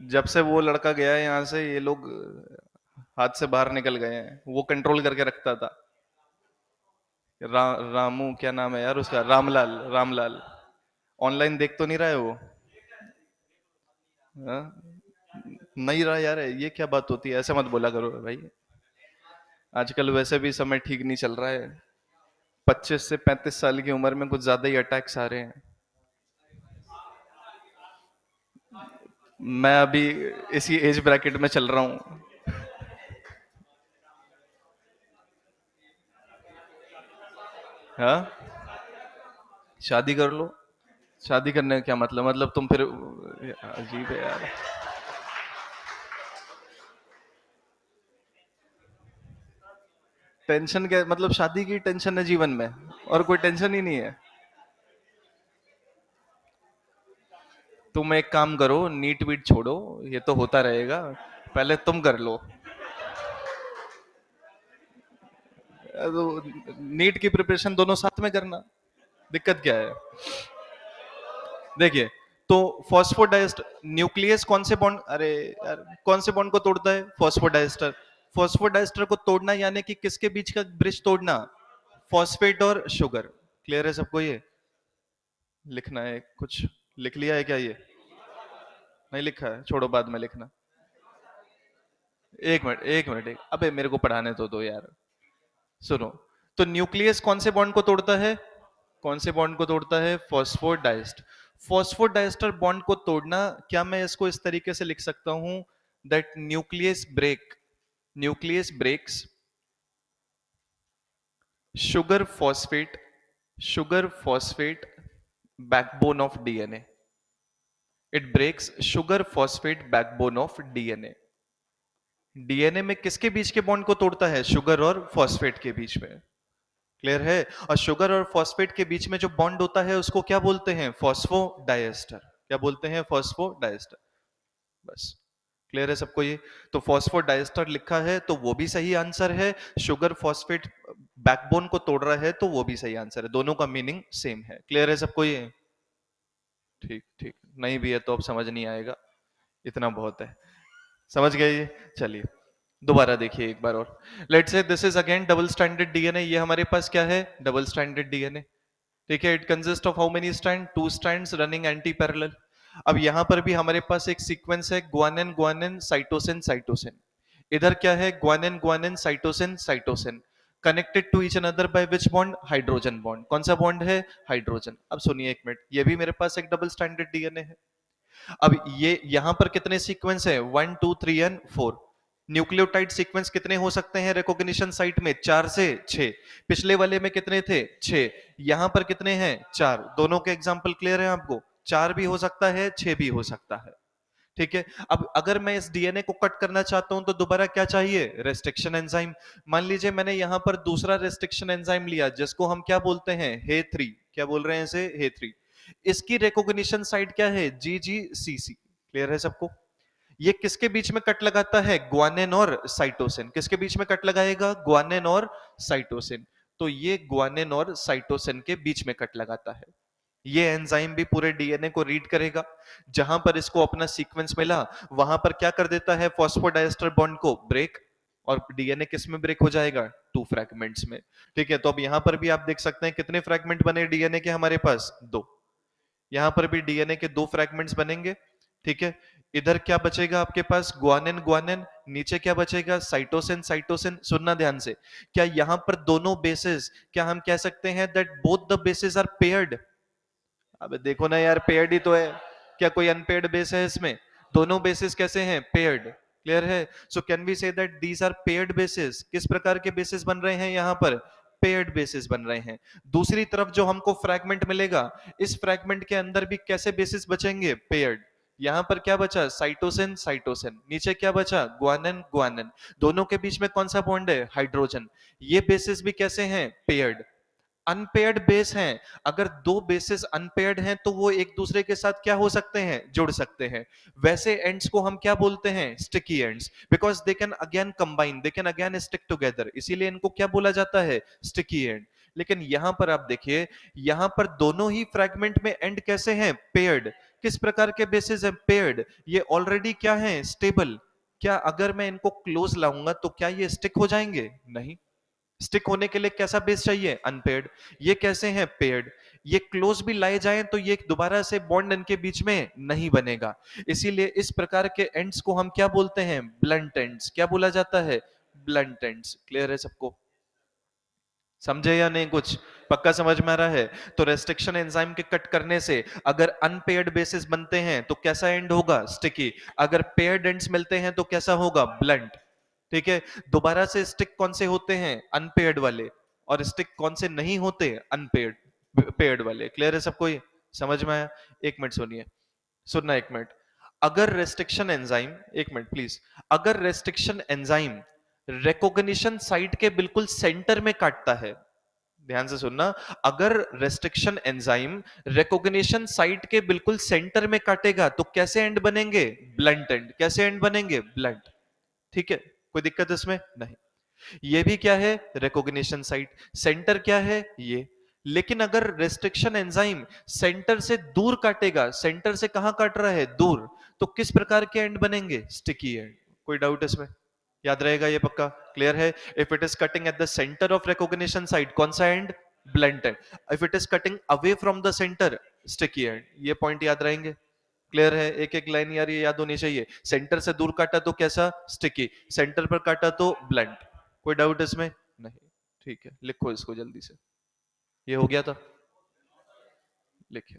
जब से वो लड़का गया है यहाँ से, ये लोग हाथ से बाहर निकल गए हैं। वो कंट्रोल करके रखता था। रामू क्या नाम है यार उसका, रामलाल, रामलाल। ऑनलाइन देख तो नहीं रहा है वो? हाँ? नहीं रहा यार, ये क्या बात होती है, ऐसे मत बोला करो भाई। आजकल वैसे भी समय ठीक नहीं चल रहा है। 25 से 35 साल की उम्र में कुछ ज्यादा ही अटैक्स आ रहे हैं। मैं अभी इसी एज ब्रैकेट में चल रहा हूँ। हाँ, शादी कर लो। शादी करने का क्या मतलब? मतलब तुम फिर, अजीब है यार। टेंशन क्या मतलब? शादी की टेंशन है जीवन में, और कोई टेंशन ही नहीं है। तुम एक काम करो, नीट वीट छोड़ो, ये तो होता रहेगा। पहले तुम कर लो। तो नीट की प्रिपरेशन दोनों साथ में करना, दिक्कत क्या है? देखिए, तो फॉस्फोडाइस्टर न्यूक्लियस कौन से बॉन्ड, अरे यार, कौन से बॉन्ड को तोड़ता है? फॉस्फोडाइस्टर। फॉस्फोडाइस्टर को तोड़ना यानी कि किसके बीच का ब्रिज तोड़ना? फॉस्फेट और शुगर। क्लियर है सबको ये? लिखना है कुछ? लिख लिया है क्या ये? नहीं लिखा है, छोड़ो बाद में लिखना। एक मिनट, एक मिनट, अबे मेरे को पढ़ाने तो दो यार। सुनो, तो न्यूक्लियस कौन से बॉन्ड को तोड़ता है? कौन से बॉन्ड को तोड़ता है? फॉस्फोडाइस्ट। फॉस्फोडाइस्टर बॉन्ड को तोड़ना, क्या मैं इसको इस तरीके से लिख सकता हूं, that nucleus breaks sugar phosphate sugar phosphate backbone of DNA. It breaks sugar phosphate backbone of DNA. DNA में किसके बीच के बॉन्ड को तोड़ता है? शुगर और फॉस्फेट के बीच में। क्लियर है? और शुगर और फॉस्फेट के बीच में जो बॉन्ड होता है उसको क्या बोलते हैं? फॉस्फोडाइएस्टर। क्या बोलते हैं? फॉस्फोडाइएस्टर। बस, क्लियर है सबको ये? तो फॉस्फोडाइएस्टर लिखा है तो वो भी सही आंसर है। शुगर फॉस्फेट बैकबोन को तोड़ रहा है तो वो भी सही आंसर है। दोनों का मीनिंग सेम है। क्लियर है सबको ये? ठीक ठीक, नहीं भी है तो अब समझ नहीं आएगा, इतना बहुत है। समझ गए ये? चलिए, दोबारा देखिए एक बार और। Let's say this is again double standard DNA. ये हमारे पास क्या है? Double standard DNA. ठीक है, it consist of how many strand? Two strands running anti parallel. अब यहां पर भी हमारे पास एक सीक्वेंस है, ग्वानिन ग्वानिन साइटोसिन साइटोसिन। इधर क्या है? Guanine guanine cytosine cytosine. Connected to each other by which bond? Hydrogen bond. कौन सा बॉन्ड है? हाइड्रोजन। अब सुनिए एक मिनट, ये भी मेरे पास एक डबल स्टैंडर्ड डीएनए है। अब ये यहां पर कितने सीक्वेंस है? 1 2 3 एंड 4। न्यूक्लियोटाइड सीक्वेंस कितने हो सकते हैं रिकॉग्निशन साइट में? 4 से 6। पिछले वाले में कितने थे? 6। यहां पर कितने हैं? 4। दोनों के एग्जाम्पल क्लियर है आपको? 4 भी हो सकता है, 6 भी हो सकता है। ठीक है, अब अगर मैं इस डीएनए को कट करना चाहता हूं तो दोबारा क्या चाहिए? Restriction enzyme. मान लीजिए मैंने यहां पर दूसरा रेस्ट्रिक्शन एंजाइम लिया जिसको हम क्या बोलते हैं? हे 3। क्या बोल रहे हैं इसे? हे 3। इसकी रिकॉग्निशन साइट क्या है? GGCC। क्लियर है सबको? ये किसके बीच में कट लगाता है? ग्वानिन और साइटोसिन। किसके बीच में कट लगाएगा? ग्वानिन और साइटोसिन। तो ये ग्वानिन और साइटोसिन के बीच में कट लगाता है। ये एंजाइम भी पूरे डीएनए को रीड करेगा। जहां पर इसको अपना सीक्वेंस मिला वहां पर क्या कर देता है? फॉस्फोडाइएस्टर बॉन्ड को ब्रेक। और डीएनए किस में ब्रेक हो जाएगा? 2 फ्रैगमेंट्स में। ठीक है, तो अब यहां पर भी आप देख सकते हैं कितने फ्रैगमेंट बने डीएनए के हमारे पास? 2। यहां पर भी डीएनए के 2 फ्रैगमेंट्स बनेंगे। ठीक है, इधर क्या बचेगा आपके पास? Guanine guanine. नीचे क्या बचेगा? Cytosine cytosine. सुनना ध्यान से, क्या यहां पर दोनों बेसेस, क्या हम कह सकते हैं that both the bases are paired? अब देखो ना यार, पेयर्ड ही तो है। क्या कोई अनपेयर्ड बेस है इसमें? दोनों बेसिस कैसे हैं? पेयर्ड। क्लियर है? So can we say that these are paired basis? किस प्रकार के बेसिस बन रहे हैं यहां पर? पेयर्ड बेसिस बन रहे हैं। दूसरी तरफ जो हमको फ्रैगमेंट मिलेगा, इस फ्रैगमेंट के अंदर भी कैसे बेसिस बचेंगे? पेयर्ड। यहां पर क्या बचा? Cytosine cytosine. नीचे क्या बचा? Guanine guanine. दोनों के बीच में कौन सा बॉन्ड है? हाइड्रोजन। ये बेसिस भी कैसे हैं? पेयर्ड। अनपेयर्ड बेस हैं। अगर दो बेसिस अनपेयर्ड हैं तो वो एक दूसरे के साथ क्या हो सकते हैं? जुड़ सकते हैं। वैसे एंड्स को हम क्या बोलते हैं? Sticky ends. Because they can again combine, they can again stick together, इसीलिए इनको क्या बोला जाता है? Sticky and. लेकिन यहां पर आप देखिए, यहां पर दोनों ही फ्रैगमेंट में एंड कैसे हैं? पेयर्ड। किस प्रकार के बेसिस हैं? पेयर्ड। ये ऑलरेडी क्या है? स्टेबल। क्या अगर मैं इनको क्लोज लाऊंगा तो क्या ये स्टिक हो जाएंगे? नहीं। स्टिक होने के लिए कैसा बेस चाहिए? अनपेयर्ड। ये कैसे हैं? पेयर्ड। ये क्लोज भी लाए जाएं तो ये दोबारा से बॉन्ड इनके बीच में नहीं बनेगा। इसीलिए इस प्रकार के एंड्स को हम क्या बोलते हैं? Blunt ends. क्या बोला जाता है? Blunt ends. क्लियर है सबको? समझे या नहीं कुछ? पक्का समझ में आ रहा है? तो रेस्ट्रिक्शन एंजाइम के कट करने से अगर अनपेयर्ड बेसिस बनते हैं तो कैसा एंड होगा? स्टिकी। अगर पेयर्ड एंड्स मिलते हैं तो कैसा होगा? ब्लंट। ठीक है। दोबारा से स्टिक कौन से होते हैं? अनपेयर्ड वाले। और स्टिक कौन से नहीं होते? अनपेयर्ड पेयर्ड वाले। क्लियर है सबको? ये समझ में आया? एक मिनट सुनिए, सुनना एक मिनट। अगर रेस्ट्रिक्शन एंजाइम, एक मिनट प्लीज, अगर रेस्ट्रिक्शन एंजाइम रिकॉग्निशन साइट के बिल्कुल सेंटर में काटता है, ध्यान से सुनना, अगर रेस्ट्रिक्शन एंजाइम रिकॉग्निशन साइट के बिल्कुल सेंटर में काटेगा तो कैसे एंड बनेंगे? Blunt and. कैसे एंड बनेंगे? ब्लंट। ठीक है, कोई दिक्कत इसमें? नहीं। ये भी क्या है? Recognition site. सेंटर क्या है? ये। लेकिन अगर रेस्ट्रिक्शन एंजाइम सेंटर से दूर काटेगा, सेंटर से कहां काट रहा है? दूर, तो किस प्रकार के एंड बनेंगे? Sticky and. कोई डाउट इसमें? याद रहेगा ये पक्का? क्लियर है? If it is cutting at the centre of recognition site, कौन सा and? Blunt and. If it is cutting away from the centre, sticky and. ये पॉइंट याद रहेंगे? क्लियर है? एक एक लाइन यार ये याद होनी चाहिए। सेंटर से दूर काटा तो कैसा? स्टिकी। सेंटर पर काटा तो ब्लंट। कोई डाउट इसमें? नहीं। ठीक है, लिखो इसको जल्दी से। ये हो गया था? लिखे।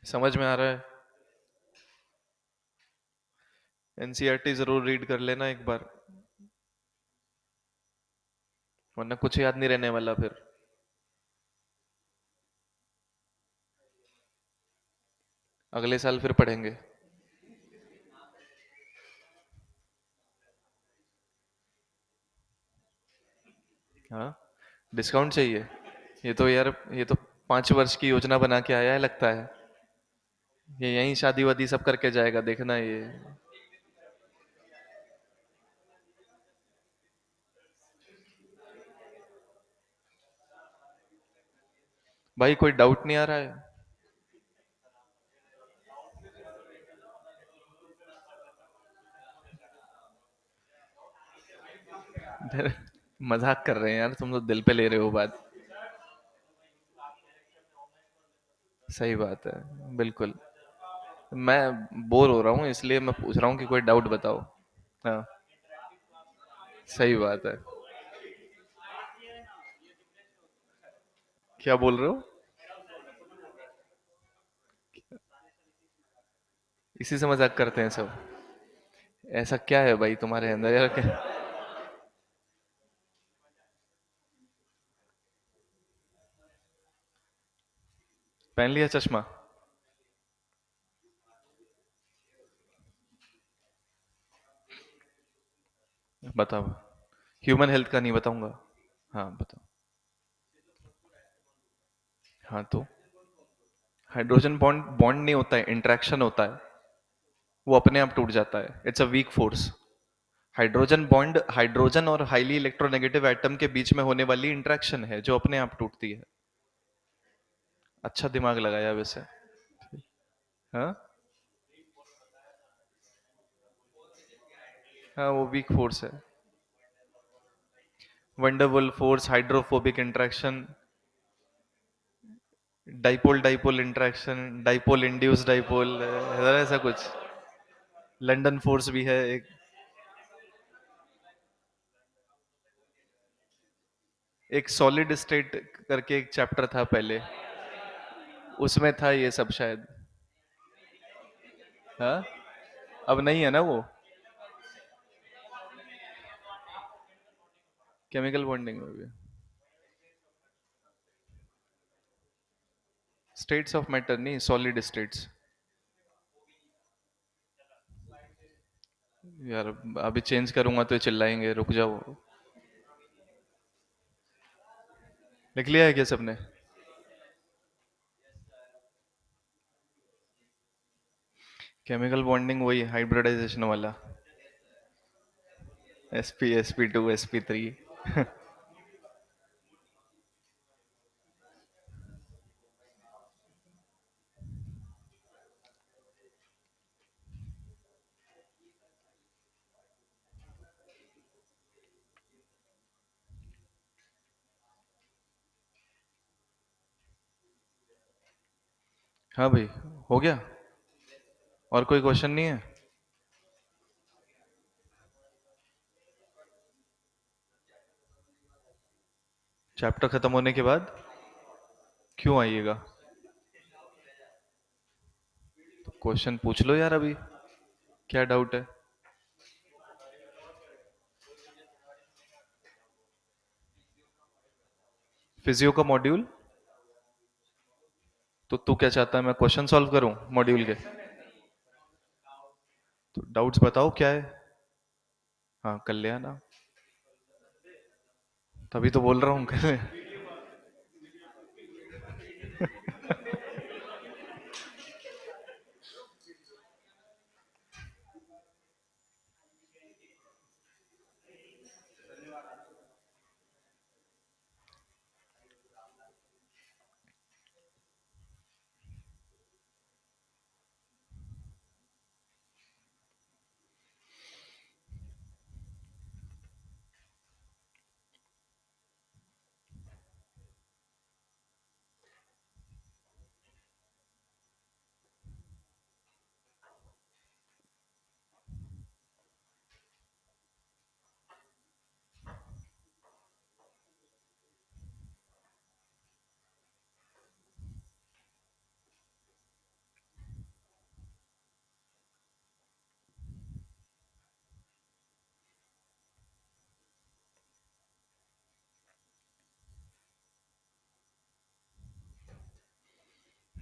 समझ में आ रहा है? एनसीईआरटी जरूर रीड कर लेना एक बार, वरना कुछ याद नहीं रहने वाला फिर। अगले साल फिर पढ़ेंगे। हाँ, डिस्काउंट चाहिए? ये तो यार, ये तो 5 वर्ष की योजना बना के आया है लगता है। ये यहीं शादी वादी सब करके जाएगा, देखना ये। भाई कोई डाउट नहीं आ रहा है? मजाक कर रहे हैं यार, तुम तो दिल पे ले रहे हो बात। सही बात है, बिल्कुल। मैं बोर हो रहा हूँ इसलिए मैं पूछ रहा हूँ कि कोई डाउट बताओ। हाँ, सही बात है। क्या बोल रहे हो? इसी से मजाक करते हैं सब? ऐसा क्या है भाई तुम्हारे अंदर यार क्या? पहन लिया चश्मा? बताओ। ह्यूमन हेल्थ का नहीं बताऊंगा। हाँ बताओ। हाँ तो हाइड्रोजन बॉन्ड बॉन्ड नहीं होता है, इंटरेक्शन होता है। वो अपने आप टूट जाता है, it's a weak force. Hydrogen bond hydrogen और हाईली इलेक्ट्रोनेगेटिव एटम के बीच में होने वाली इंटरेक्शन है जो अपने आप टूटती है। अच्छा दिमाग लगाया वैसे। हाँ। हाँ, वो वीक फोर्स है। Van der Waals force, hydrophobic interaction, dipole dipole interaction, dipole induce dipole, ऐसा कुछ। लंदन फोर्स भी है एक। एक सॉलिड स्टेट करके एक चैप्टर था पहले, उसमें था ये सब शायद। हाँ, अब नहीं है ना वो। केमिकल बॉन्डिंग में भी। स्टेट्स ऑफ मैटर नहीं, सॉलिड स्टेट्स। यार अभी चेंज करूंगा तो ये चिल्लाएंगे, रुक जाओ। लिख लिया है क्या सबने? केमिकल बॉन्डिंग वही हाइब्रिडाइजेशन वाला, sp2 sp3। हाँ भाई, हो गया। और कोई क्वेश्चन नहीं है? चैप्टर खत्म होने के बाद क्यों आइएगा? तो क्वेश्चन पूछ लो यार अभी, क्या डाउट है? फिजियो का मॉड्यूल? तो तू क्या चाहता है, मैं क्वेश्चन सॉल्व करूं मॉड्यूल के? तो डाउट्स बताओ क्या है। हाँ कर लिया ना, तभी तो बोल रहा हूँ कर ले।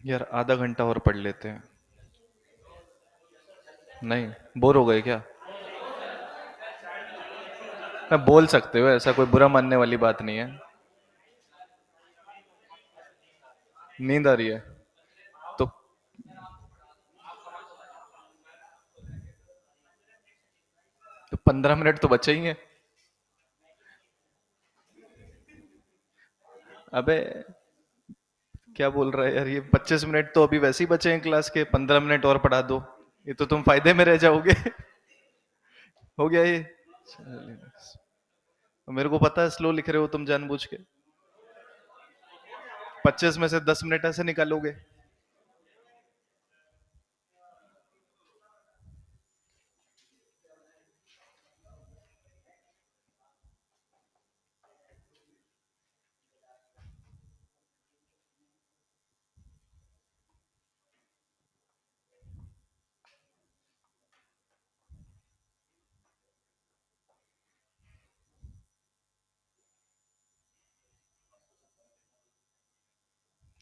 यार आधा घंटा और पढ़ लेते हैं। नहीं, बोर हो गए क्या? मैं बोल सकते हो, ऐसा कोई बुरा मानने वाली बात नहीं है। नींद आ रही है तो 15 मिनट तो बचे ही हैं। अबे क्या बोल रहा है यार, ये 25 मिनट तो अभी वैसे ही बचे हैं क्लास के, 15 मिनट और पढ़ा दो, ये तो तुम फायदे में रह जाओगे। हो गया ये। चलिए, मेरे को पता है स्लो लिख रहे हो तुम जानबूझ के। 25 में से 10 मिनट ऐसे निकालोगे।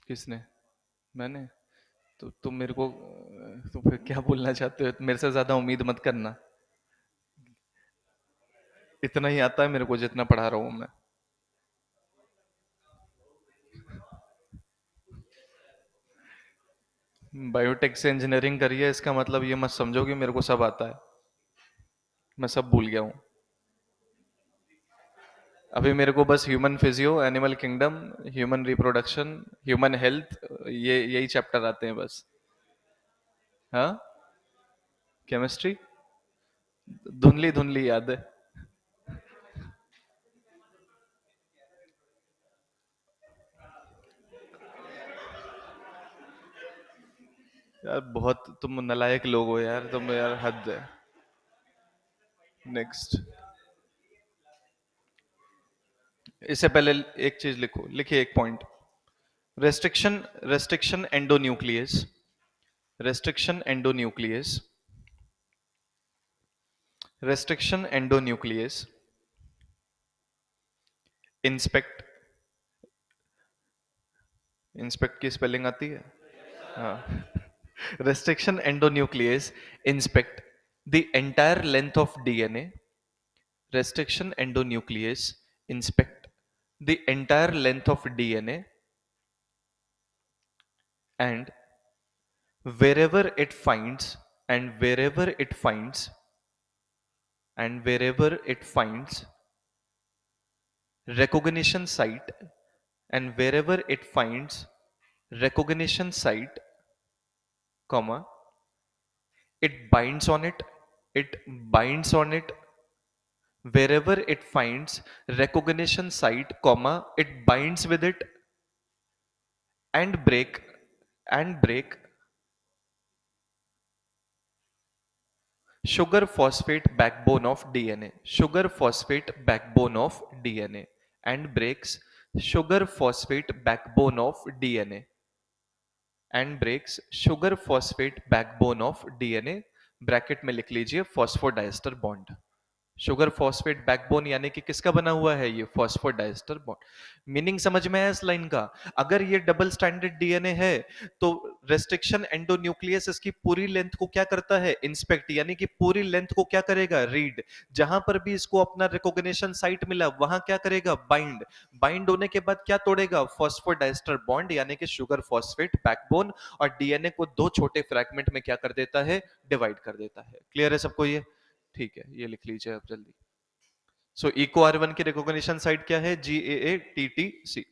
किसने? मैंने? तो तुम मेरे को तो फिर क्या बोलना चाहते हो, मेरे से ज्यादा उम्मीद मत करना। इतना ही आता है मेरे को जितना पढ़ा रहा हूँ मैं। बायोटेक से इंजीनियरिंग करी है, इसका मतलब ये मत समझो कि मेरे को सब आता है। मैं सब भूल गया हूँ। अभी मेरे को बस human physio, animal kingdom, human reproduction, human health, ये यही चैप्टर आते हैं बस। हाँ, केमिस्ट्री धुंधली धुंधली याद है। यार बहुत तुम नालायक लोग हो यार, तुम यार हद है। नेक्स्ट। इससे पहले एक चीज लिखो, लिखिए एक point. Restriction, restriction endonuclease, restriction endonuclease, restriction endonuclease, inspect, inspect की स्पेलिंग आती है? हाँ। Restriction endonuclease inspect the entire length of DNA. Restriction endonuclease inspect the entire length of DNA, and wherever it finds and wherever it finds and wherever it finds recognition site and wherever it finds recognition site, comma, it binds on it, it binds on it, wherever it finds recognition site, comma, it binds with it, and break sugar phosphate backbone of DNA, sugar phosphate backbone of DNA, and breaks sugar phosphate backbone of DNA, and breaks sugar phosphate backbone of DNA, bracket में लिख लीजिए phosphodiester bond. Sugar phosphate backbone यानी कि किसका बना हुआ है ये? Phosphodiester bond. मीनिंग समझ में आया इस लाइन का? अगर ये डबल स्टैंडर्ड डीएनए है तो रेस्ट्रिक्शन एंडोन्यूक्लियस इसकी पूरी लेंथ को क्या करता है? इंस्पेक्ट, यानी कि पूरी लेंथ को क्या करेगा? रीड। जहां पर भी इसको अपना रिकॉग्निशन साइट मिला वहां क्या करेगा? बाइंड। बाइंड होने के बाद क्या तोड़ेगा? फॉस्फोडाइस्टर बॉन्ड यानी कि शुगर फॉस्फेट बैकबोन, और डीएनए को दो छोटे फ्रैगमेंट में क्या कर देता है? डिवाइड कर देता है। क्लियर है सबको ये? ठीक है, ये लिख लीजिए आप जल्दी। सो इको आर वन की रिकॉग्निशन साइट क्या है? GAATTC।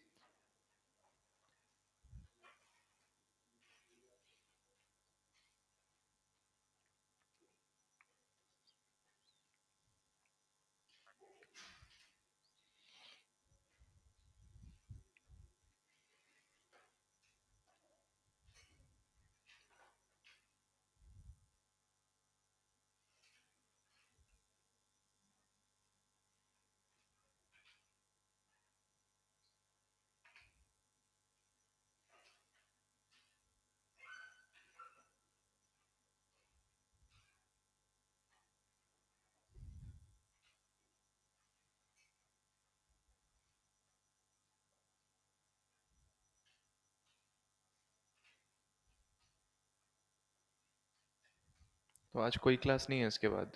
तो आज कोई क्लास नहीं है इसके बाद?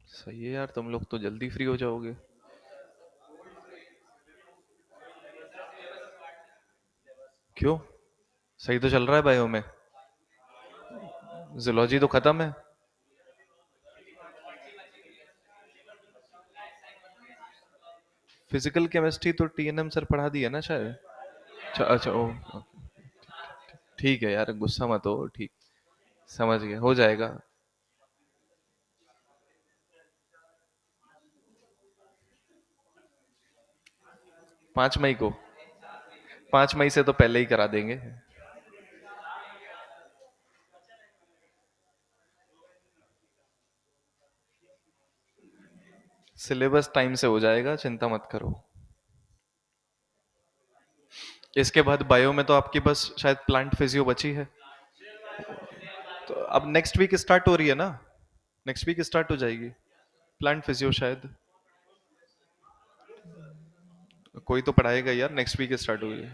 सही है यार, तुम लोग तो जल्दी फ्री हो जाओगे। क्यों? सही तो चल रहा है बायो में। जूलॉजी तो खत्म है। फिजिकल केमिस्ट्री तो TNM सर पढ़ा दिया ना शायद। अच्छा अच्छा, ओ ठीक है यार, गुस्सा मत हो, ठीक। समझ गया, हो जाएगा। 5 मई को? 5 मई से तो पहले ही करा देंगे। सिलेबस टाइम से हो जाएगा, चिंता मत करो। इसके बाद बायो में तो आपकी बस शायद प्लांट फिजियो बची है। तो अब नेक्स्ट वीक स्टार्ट हो रही है ना? नेक्स्ट वीक स्टार्ट हो जाएगी प्लांट फिजियो शायद। कोई तो पढ़ाएगा यार, नेक्स्ट वीक स्टार्ट हो गई।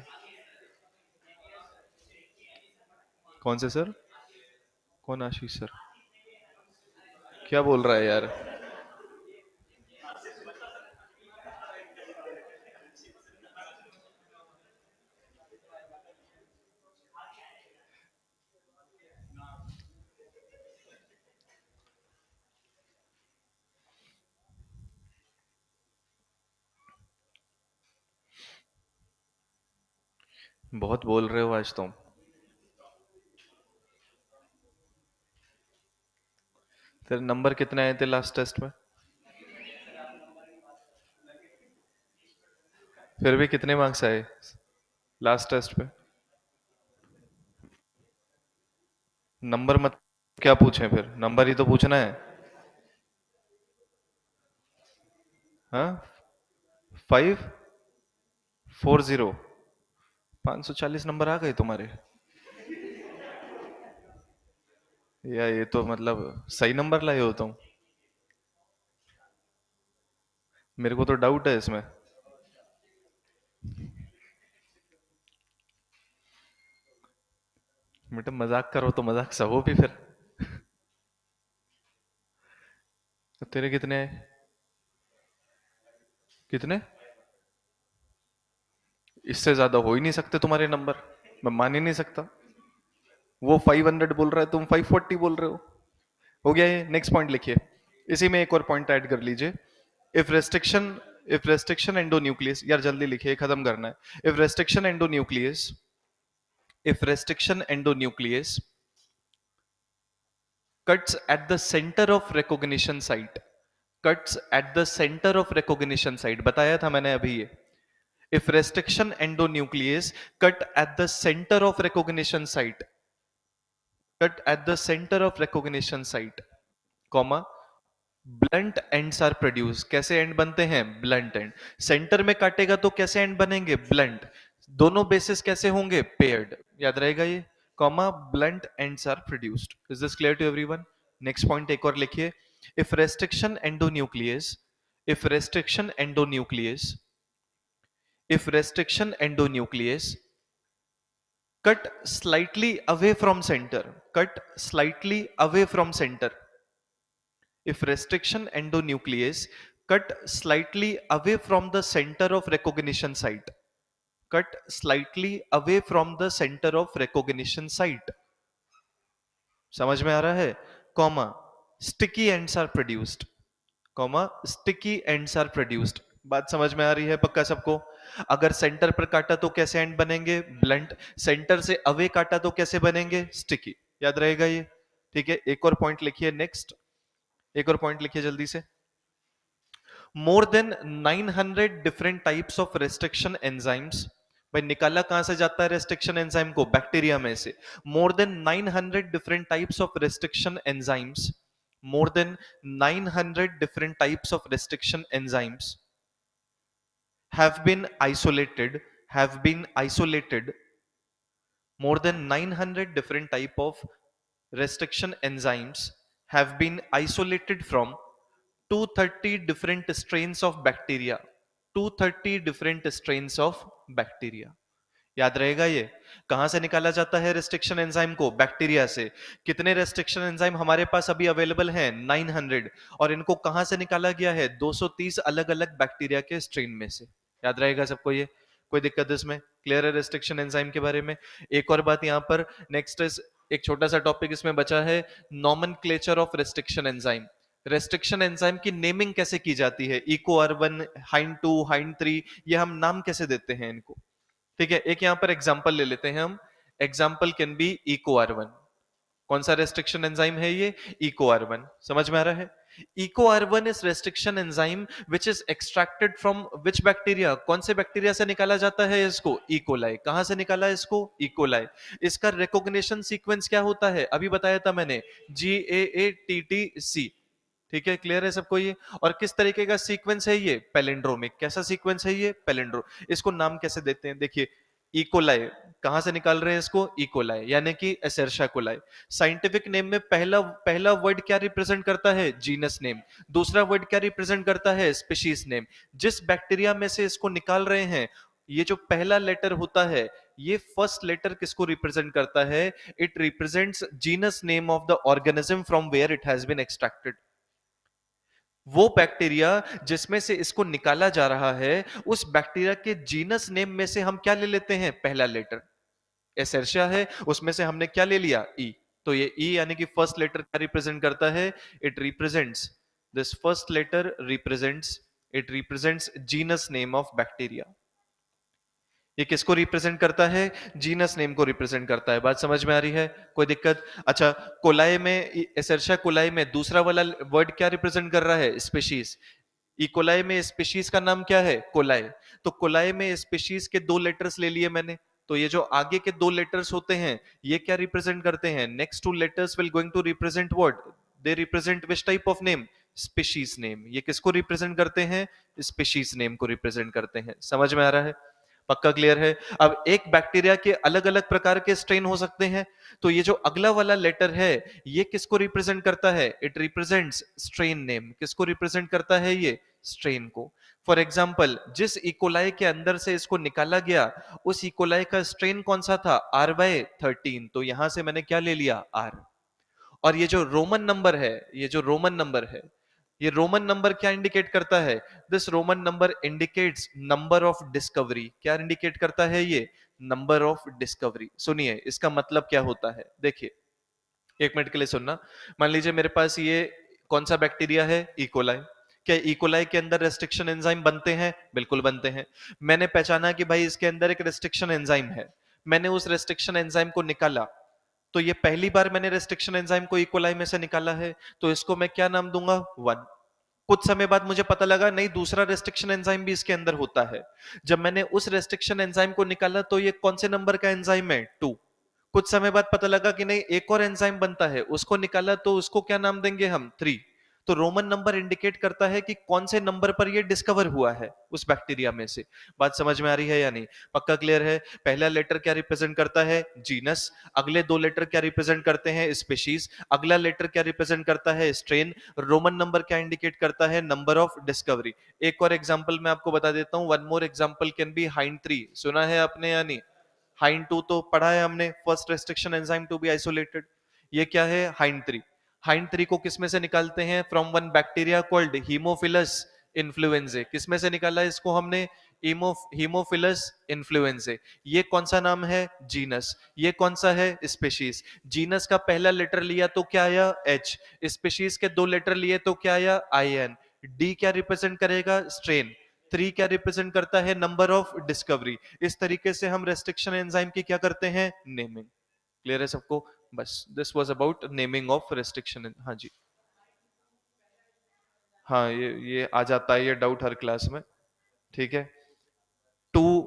कौन से सर? कौन आशीष सर? क्या बोल रहा है यार? बहुत बोल रहे हो आज तुम। तेरे नंबर कितने आए थे लास्ट टेस्ट में? फिर भी कितने मार्क्स आए लास्ट टेस्ट पे? नंबर मत, क्या पूछें फिर? नंबर ही तो पूछना है। हाँ, 540। 540 नंबर आ गए तुम्हारे? या ये तो मतलब सही नंबर लाए हो तुम। मेरे को तो डाउट है इसमें। बेटा मजाक करो तो मजाक सहो भी फिर। तो तेरे कितने आए? कितने? इससे ज्यादा हो ही नहीं सकते तुम्हारे नंबर, मैं मान ही नहीं सकता। वो 500 बोल रहा है, तुम 540 बोल रहे हो गया ये। नेक्स्ट पॉइंट लिखिए, इसी में एक और पॉइंट ऐड कर लीजिए। If restriction if restriction endonuclease, यार जल्दी लिखिए, खत्म करना है। If restriction endonuclease cuts at the center of recognition site, cuts at the center of recognition site, बताया था मैंने अभी ये। if restriction endonuclease cut at the center of recognition site, cut at the center of recognition site, comma, blunt ends are produce. कैसे end बनते हैं? Blunt and. Centre में काटेगा तो कैसे एंड बनेंगे? ब्लंट। दोनों बेसिस कैसे होंगे? पेयर्ड। याद रहेगा ये, comma, blunt ends are produced. Is this clear to everyone? Next point एक और लिखिए, if restriction endonucleus, if restriction endonucleus, if restriction endonucleus cut slightly away from center, cut slightly away from center, if restriction endonuclease cut slightly away from the center of recognition site, cut slightly away from the center of recognition site, समझ में आ रहा है? Comma, sticky ends are produced, comma, sticky ends are produced। बात समझ में आ रही है पक्का सबको? अगर सेंटर पर काटा तो कैसे एंड बनेंगे? ब्लंट। सेंटर से अवे काटा तो कैसे बनेंगे? स्टिकी। याद रहेगा ये? ठीक है, एक और पॉइंट लिखिए नेक्स्ट, एक और पॉइंट लिखिए जल्दी से। More than 900 different types of restriction enzymes. भाई निकाला कहां से जाता है रेस्ट्रिक्शन एंजाइम को? बैक्टीरिया में से। More than 900 different types of restriction enzymes, more than 900 different types of restriction enzymes have been isolated, have been isolated, more than 900 different type of restriction enzymes have been isolated from 230 different strains of bacteria, 230 different strains of bacteria। याद रहेगा ये? कहां से निकाला जाता है restriction enzyme को? Bacteria से। कितने रेस्ट्रिक्शन एंजाइम हमारे पास अभी अवेलेबल हैं? 900। और इनको कहां से निकाला गया है? 230 अलग अलग बैक्टीरिया के स्ट्रेन में से। याद रहेगा सबको ये? कोई दिक्कत इसमें? क्लियर है रेस्ट्रिक्शन एंजाइम के बारे में? एक और बात यहां पर नेक्स्ट इज, एक छोटा सा टॉपिक इसमें बचा है, nomenclature of restriction enzyme. Restriction enzyme की नेमिंग कैसे की जाती है? इको R1, हाइंड 2, हाइंड 3, ये हम नाम कैसे देते हैं इनको? ठीक है, एक यहां पर एग्जांपल ले लेते हैं हम। Example can be Eco R1। कौन सा रेस्ट्रिक्शन एंजाइम है ये? Eco R1। समझ में आ रहा है? Eco R1 is restriction enzyme which is extracted from which bacteria? कौन से बैक्टीरिया से निकाला जाता है इसको? इकोलाई। कहां से निकाला है इसको? इकोलाई। इसका रिकॉग्निशन सीक्वेंस क्या होता है? अभी बताया था मैंने, GAATTC। ठीक है, क्लियर है सबको ये? और किस तरीके का सीक्वेंस है ये? पैलिंड्रोमिक। कैसा सीक्वेंस है ये? पैलिंड्रो। इसको नाम कैसे देते हैं? देखिए, इकोलाई। कहां से निकाल रहे हैं इसको? इकोलाई, यानी कि एसेर्शा कोलाई। साइंटिफिक नेम में पहला पहला वर्ड क्या रिप्रेजेंट करता है? Genus name. दूसरा वर्ड क्या रिप्रेजेंट करता है? Species name. जिस बैक्टीरिया में से इसको निकाल रहे हैं, ये जो पहला लेटर होता है, ये फर्स्ट लेटर किसको रिप्रेजेंट करता है? It represents genus name of the organism from where it has been extracted. वो बैक्टीरिया जिसमें से इसको निकाला जा रहा है, उस बैक्टीरिया के जीनस नेम में से हम क्या ले लेते हैं? पहला लेटर। एसेर्शिया है, उसमें से हमने क्या ले लिया? ई। तो ये ई यानी कि फर्स्ट लेटर क्या रिप्रेजेंट करता है? It represents, this first letter represents, it represents genus name of bacteria. ये किसको रिप्रेजेंट करता है? जीनस नेम को रिप्रेजेंट करता है। बात समझ में आ रही है? कोई दिक्कत? अच्छा, कोलाई में, एसेर्शिया कोलाई में दूसरा वाला वर्ड क्या रिप्रेजेंट कर रहा है? स्पीशीज। इकोलाई में स्पीशीज का नाम क्या है? कोलाई। तो कोलाई में स्पीशीज के दो लेटर्स ले लिए मैंने, तो ये जो आगे के दो लेटर्स होते हैं, ये क्या रिप्रेजेंट करते हैं? Next two letters will going to represent what? They represent which type of name? Species name. ये किसको रिप्रेजेंट करते हैं? स्पीशीज नेम को रिप्रेजेंट करते हैं। समझ में आ रहा है? पक्का क्लियर है? अब एक बैक्टीरिया के अलग अलग प्रकार के स्ट्रेन हो सकते हैं, तो ये जो अगला वाला लेटर है ये किसको रिप्रेजेंट करता है? It represents strain name. किसको रिप्रेजेंट करता है ये? स्ट्रेन को। फॉर एग्जाम्पल, जिस इकोलाई के अंदर से इसको निकाला गया उस इकोलाई का स्ट्रेन कौन सा था? R/13। तो यहां से मैंने क्या ले लिया? R। और ये जो रोमन नंबर है, ये जो रोमन नंबर है, ये रोमन नंबर क्या इंडिकेट करता है? This Roman number indicates number of discovery. क्या इंडिकेट करता है ये? Number of discovery. सुनिए इसका मतलब क्या होता है, देखिए, एक मिनट के लिए सुनना। मान लीजिए मेरे पास ये कौन सा बैक्टीरिया है? इकोलाई। क्या इकोलाई के अंदर रेस्ट्रिक्शन एंजाइम बनते हैं? बिल्कुल बनते हैं। मैंने पहचाना कि भाई इसके अंदर एक रेस्ट्रिक्शन एंजाइम है, मैंने उस रेस्ट्रिक्शन एंजाइम को निकाला। तो ये पहली बार मैंने रेस्ट्रिक्शन एंजाइम को इकोलाई में से निकाला है, तो इसको मैं क्या नाम दूंगा? 1। कुछ समय बाद मुझे पता लगा नहीं, दूसरा रेस्ट्रिक्शन एंजाइम भी इसके अंदर होता है। जब मैंने उस रेस्ट्रिक्शन एंजाइम को निकाला तो ये कौन से नंबर का एंजाइम है? 2। कुछ समय बाद पता लगा कि नहीं, एक और एंजाइम बनता है, उसको निकाला तो उसको क्या नाम देंगे हम? 3। तो रोमन नंबर इंडिकेट करता है कि कौन से नंबर पर ये डिस्कवर हुआ है उस बैक्टीरिया में से। बात समझ में आ रही है या नहीं? पक्का क्लियर है? पहला लेटर क्या रिप्रेजेंट करता है? जीनस। अगले दो लेटर क्या रिप्रेजेंट करते हैं? स्पीशीज। अगला लेटर क्या रिप्रेजेंट करता है? स्ट्रेन। रोमन नंबर क्या इंडिकेट करता है? Number of discovery. एक और एग्जाम्पल मैं आपको बता देता हूं, one more example can be hind 3। सुना है आपने या नहीं? हाइंड 2 तो पढ़ा है हमने, first restriction enzyme to be isolated. ये क्या है? हाइंड 3। हाइंड 3 को किसमें से निकालते हैं? From one bacteria called Haemophilus influenzae. किसमें से निकाला इसको हमने? Haemophilus influenzae. ये कौन सा नाम है? जीनस। ये कौन सा है? स्पीशीज। जीनस का पहला लेटर लिया तो क्या आया? H। स्पीशीज के दो लेटर लिए तो क्या आया? IN। D क्या रिप्रेजेंट करेगा? स्ट्रेन। 3 क्या रिप्रेजेंट करता है? Number of discovery. इस तरीके से हम रेस्ट्रिक्शन एंजाइम की क्या करते हैं? नेमिंग। क्लियर है सबको? बस this was about naming of restriction. हाँ जी। हाँ, ये आ जाता है ये डाउट हर क्लास में। ठीक है। 2,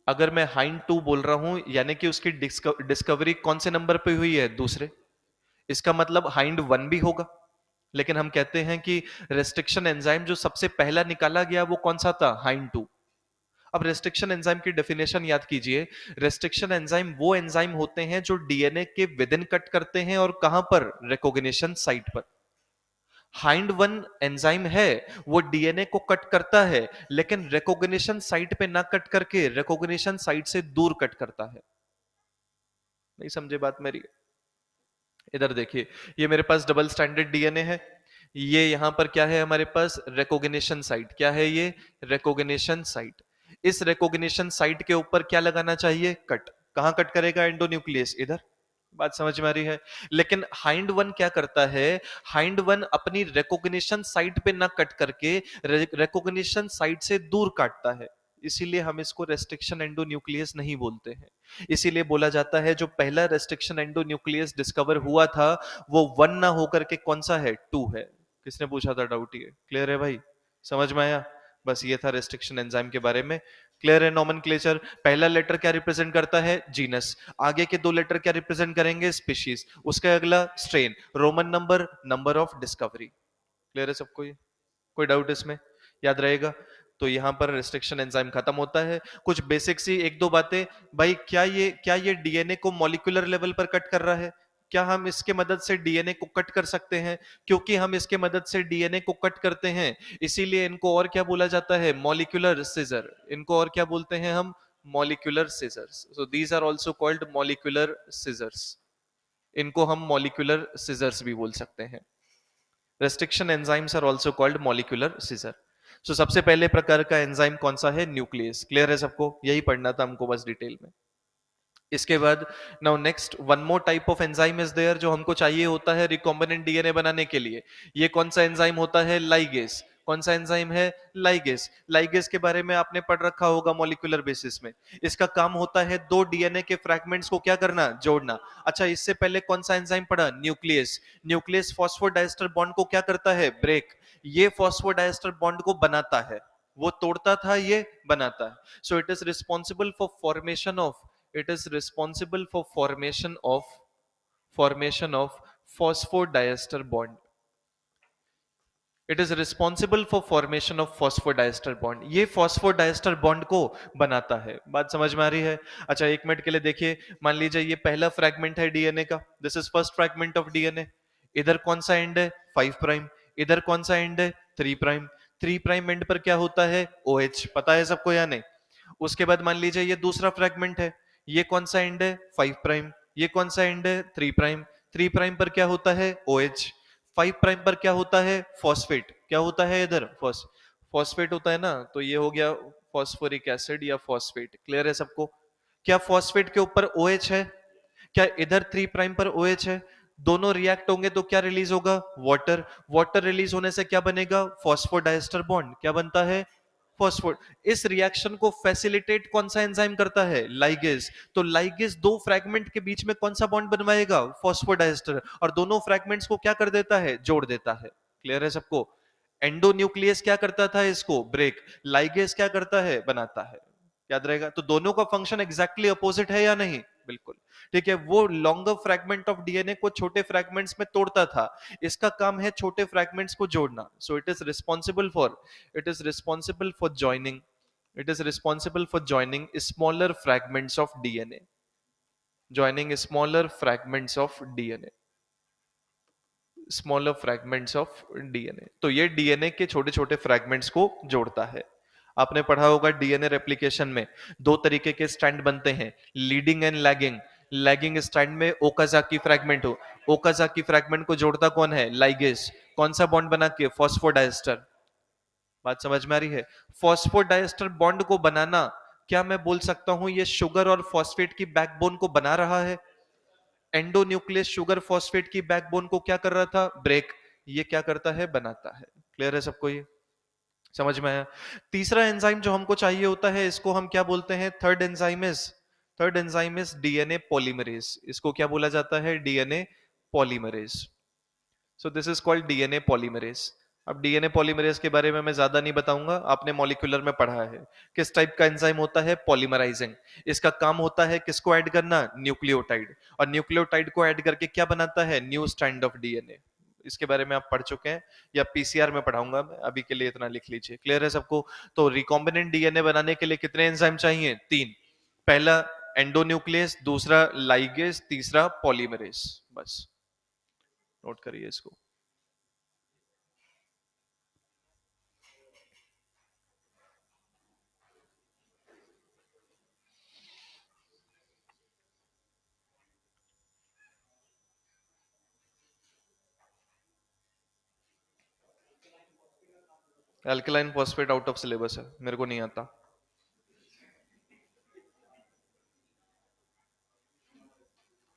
अगर मैं हाइंड 2 बोल रहा हूं यानी कि उसकी डिस्कवरी कौन से नंबर पे हुई है? दूसरे। इसका मतलब हाइंड 1 भी होगा। लेकिन हम कहते हैं कि रेस्ट्रिक्शन एंजाइम जो सबसे पहला निकाला गया वो कौन सा था? हाइंड 2। अब रेस्ट्रिक्शन एंजाइम की डेफिनेशन याद कीजिए। रेस्ट्रिक्शन एंजाइम वो एंजाइम होते हैं जो डीएनए के विद इन कट करते हैं, और कहां पर? रिकॉग्निशन साइट पर। हाइंड 1 एंजाइम है, वो डीएनए को कट करता है, लेकिन रिकॉग्निशन साइट पे ना कट करके रिकॉग्निशन साइट से दूर कट करता है। नहीं समझे बात मेरी? इधर देखिए, ये मेरे पास डबल स्टैंडर्ड डीएनए है। ये यहां पर क्या है हमारे पास? Recognition site. क्या है ये? Recognition site. इस रिकॉग्निशन साइट के ऊपर क्या लगाना चाहिए? कट। कहां कट करेगा? एंडोन्यूक्लियस। इधर। बात समझ में आ रही है? लेकिन हाइंड 1 क्या करता है? हाइंड 1 अपनी रिकॉग्निशन साइट पे ना कट करके रिकॉग्निशन साइट से दूर काटता है। इसीलिए हम इसको रेस्ट्रिक्शन एंडोन्यूक्लियस नहीं बोलते हैं। इसीलिए बोला जाता है जो पहला रेस्ट्रिक्शन एंडोन्यूक्लियस डिस्कवर हुआ था वो 1 ना होकर के कौन सा है? 2 है। किसने पूछा था डाउट? ये क्लियर है भाई? समझ में आया? बस ये था रेस्ट्रिक्शन एंजाइम के बारे में। क्लियर है? नोमेनक्लेचर। पहला लेटर क्या रिप्रेजेंट करता है? जीनस। आगे के दो लेटर क्या रिप्रेजेंट करेंगे? स्पीशीज। उसका अगला strain. Roman number, number of discovery. Clear है सबको? ये कोई डाउट इसमें? याद रहेगा? तो यहां पर रेस्ट्रिक्शन एंजाइम खत्म होता है। कुछ बेसिक सी एक दो बातें। भाई क्या ये डीएनए को मॉलिक्यूलर लेवल पर कट कर रहा है? क्या हम इसके मदद से डीएनए को कट कर सकते हैं? क्योंकि हम इसके मदद से डीएनए को कट करते हैं, इसीलिए इनको और क्या बोला जाता है? Molecular scissor. इनको और क्या बोलते हैं हम? Molecular scissors. So these are also called molecular scissors. इनको हम मॉलिक्यूलर सीजर्स भी बोल सकते हैं। Restriction enzymes are also called molecular scissor. So सबसे पहले प्रकार का एंजाइम कौन सा है? न्यूक्लियस। क्लियर है सबको? यही पढ़ना था हमको बस डिटेल में। इसके बाद now next one more type of enzyme is there जो हमको चाहिए होता है रिकॉम्बिनेंट डीएनए बनाने के लिए। ये कौन सा एंजाइम होता है? लाइगेस। कौन सा एंजाइम है? लाइगेस। लाइगेस के बारे में आपने पढ़ रखा होगा मॉलिक्यूलर बेसिस में। इसका काम होता है दो डीएनए के फ्रैगमेंट्स को क्या करना? जोड़ना। अच्छा, इससे पहले कौन सा एंजाइम पढ़ा? न्यूक्लियस। न्यूक्लियस फॉस्फोडाइस्टर बॉन्ड को क्या करता है? ब्रेक। ये फॉस्फोडाइस्टर बॉन्ड को बनाता है। वो तोड़ता था, ये बनाता है। सो it is responsible for formation of, it is responsible for formation of phosphodiester bond. It is responsible for formation of phosphodiester bond, ये फॉस्फोडाइस्टर बॉन्ड को बनाता है। बात समझ में आ रही है? अच्छा, एक मिनट के लिए देखिए, मान लीजिए ये पहला फ्रैगमेंट है डीएनए का, this is first fragment of DNA. इधर कौन सा एंड है? 5 प्राइम। इधर कौन सा एंड है? 3 प्राइम। 3 प्राइम एंड पर क्या होता है? OH। पता है सबको या नहीं? उसके बाद मान लीजिए ये दूसरा फ्रैगमेंट है, ये कौन सा एंड है? 5 प्राइम। ये कौन सा एंड है? 3 प्राइम। 3 प्राइम पर क्या होता है? OH। 5 प्राइम पर क्या होता है? फॉस्फेट। क्या होता है इधर? फॉस्फेट होता है ना, तो ये हो गया फॉस्फोरिक एसिड या फॉस्फेट। क्लियर है सबको? क्या फॉस्फेट के ऊपर OH है? क्या इधर 3 प्राइम पर OH है? दोनों रिएक्ट होंगे तो क्या रिलीज होगा? वाटर। वाटर रिलीज होने से क्या बनेगा? Phosphodiester bond. क्या बनता है? फॉस्फोड। इस रिएक्शन को फैसिलिटेट कौन सा एंजाइम करता है? लाइगेज। तो लाइगेज दो फ्रैगमेंट के बीच में कौन सा बॉन्ड बनवाएगा? फॉस्फोडाइस्टर। और दोनों फ्रैगमेंट्स को क्या कर देता है? जोड़ देता है। क्लियर है सबको? एंडोन्यूक्लियस क्या करता था? इसको ब्रेक। लाइगेज क्या करता है? बनाता है। याद रहेगा? तो दोनों का फंक्शन एग्जैक्टली अपोजिट है या नहीं? बिल्कुल। ठीक है, वो लॉन्गर फ्रैगमेंट ऑफ डीएनए को छोटे फ्रैगमेंट्स में तोड़ता था, इसका काम है छोटे फ्रैगमेंट्स को जोड़ना। सो it is responsible for joining smaller fragments of DNA, joining smaller fragments of DNA, smaller fragments of DNA. तो ये डीएनए के छोटे छोटे फ्रैगमेंट्स को जोड़ता है। आपने पढ़ा होगा डीएनए रेप्लिकेशन में दो तरीके के स्ट्रैंड बनते हैं, leading and lagging. Lagging strand में ओकाजाकी फ्रैगमेंट हो, ओकाजाकी फ्रैगमेंट को जोड़ता कौन है? लाइगेज। कौन सा बॉन्ड बना के? फॉस्फोडाइस्टर। बात समझ में आ रही है? फॉस्फोडाइस्टर बॉन्ड को बनाना, क्या मैं बोल सकता हूं ये शुगर और फॉस्फेट की बैकबोन को बना रहा है? एंडोन्यूक्लियस शुगर फॉस्फेट की बैकबोन को क्या कर रहा था? ब्रेक। ये क्या करता है? बनाता है। क्लियर है सबको? ये समझ में आया? तीसरा एंजाइम जो हमको चाहिए होता है, इसको हम क्या बोलते हैं? Third enzyme is DNA polymerase. इसको क्या बोला जाता है? DNA polymerase. So this is called DNA polymerase. अब डीएनए पॉलीमरेज के बारे में मैं ज्यादा नहीं बताऊंगा, आपने मॉलिक्यूलर में पढ़ा है। किस टाइप का एंजाइम होता है? पॉलीमराइजिंग। इसका काम होता है किसको ऐड करना? न्यूक्लियोटाइड। और न्यूक्लियोटाइड को ऐड करके क्या बनाता है? New strand of DNA. इसके बारे में आप पढ़ चुके हैं या पीसीआर में पढ़ाऊंगा मैं, अभी के लिए इतना लिख लीजिए। क्लियर है सबको? तो रिकॉम्बिनेंट डीएनए बनाने के लिए कितने एंजाइम चाहिए? 3। पहला एंडोन्यूक्लियस, दूसरा लाइगेज, तीसरा पॉलीमरेज। बस नोट करिए इसको। Alkaline phosphate out of syllabus है, मेरे को नहीं आता।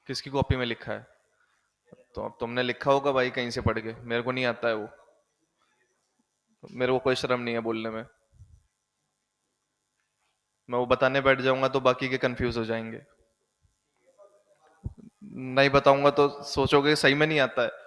किसकी कॉपी में लिखा है? तो अब तुमने लिखा होगा भाई कहीं से पढ़ के, मेरे को नहीं आता है वो। मेरे को कोई शर्म नहीं है बोलने में। मैं वो बताने बैठ जाऊंगा तो बाकी के कंफ्यूज हो जाएंगे। नहीं बताऊंगा तो सोचोगे सही में नहीं आता है।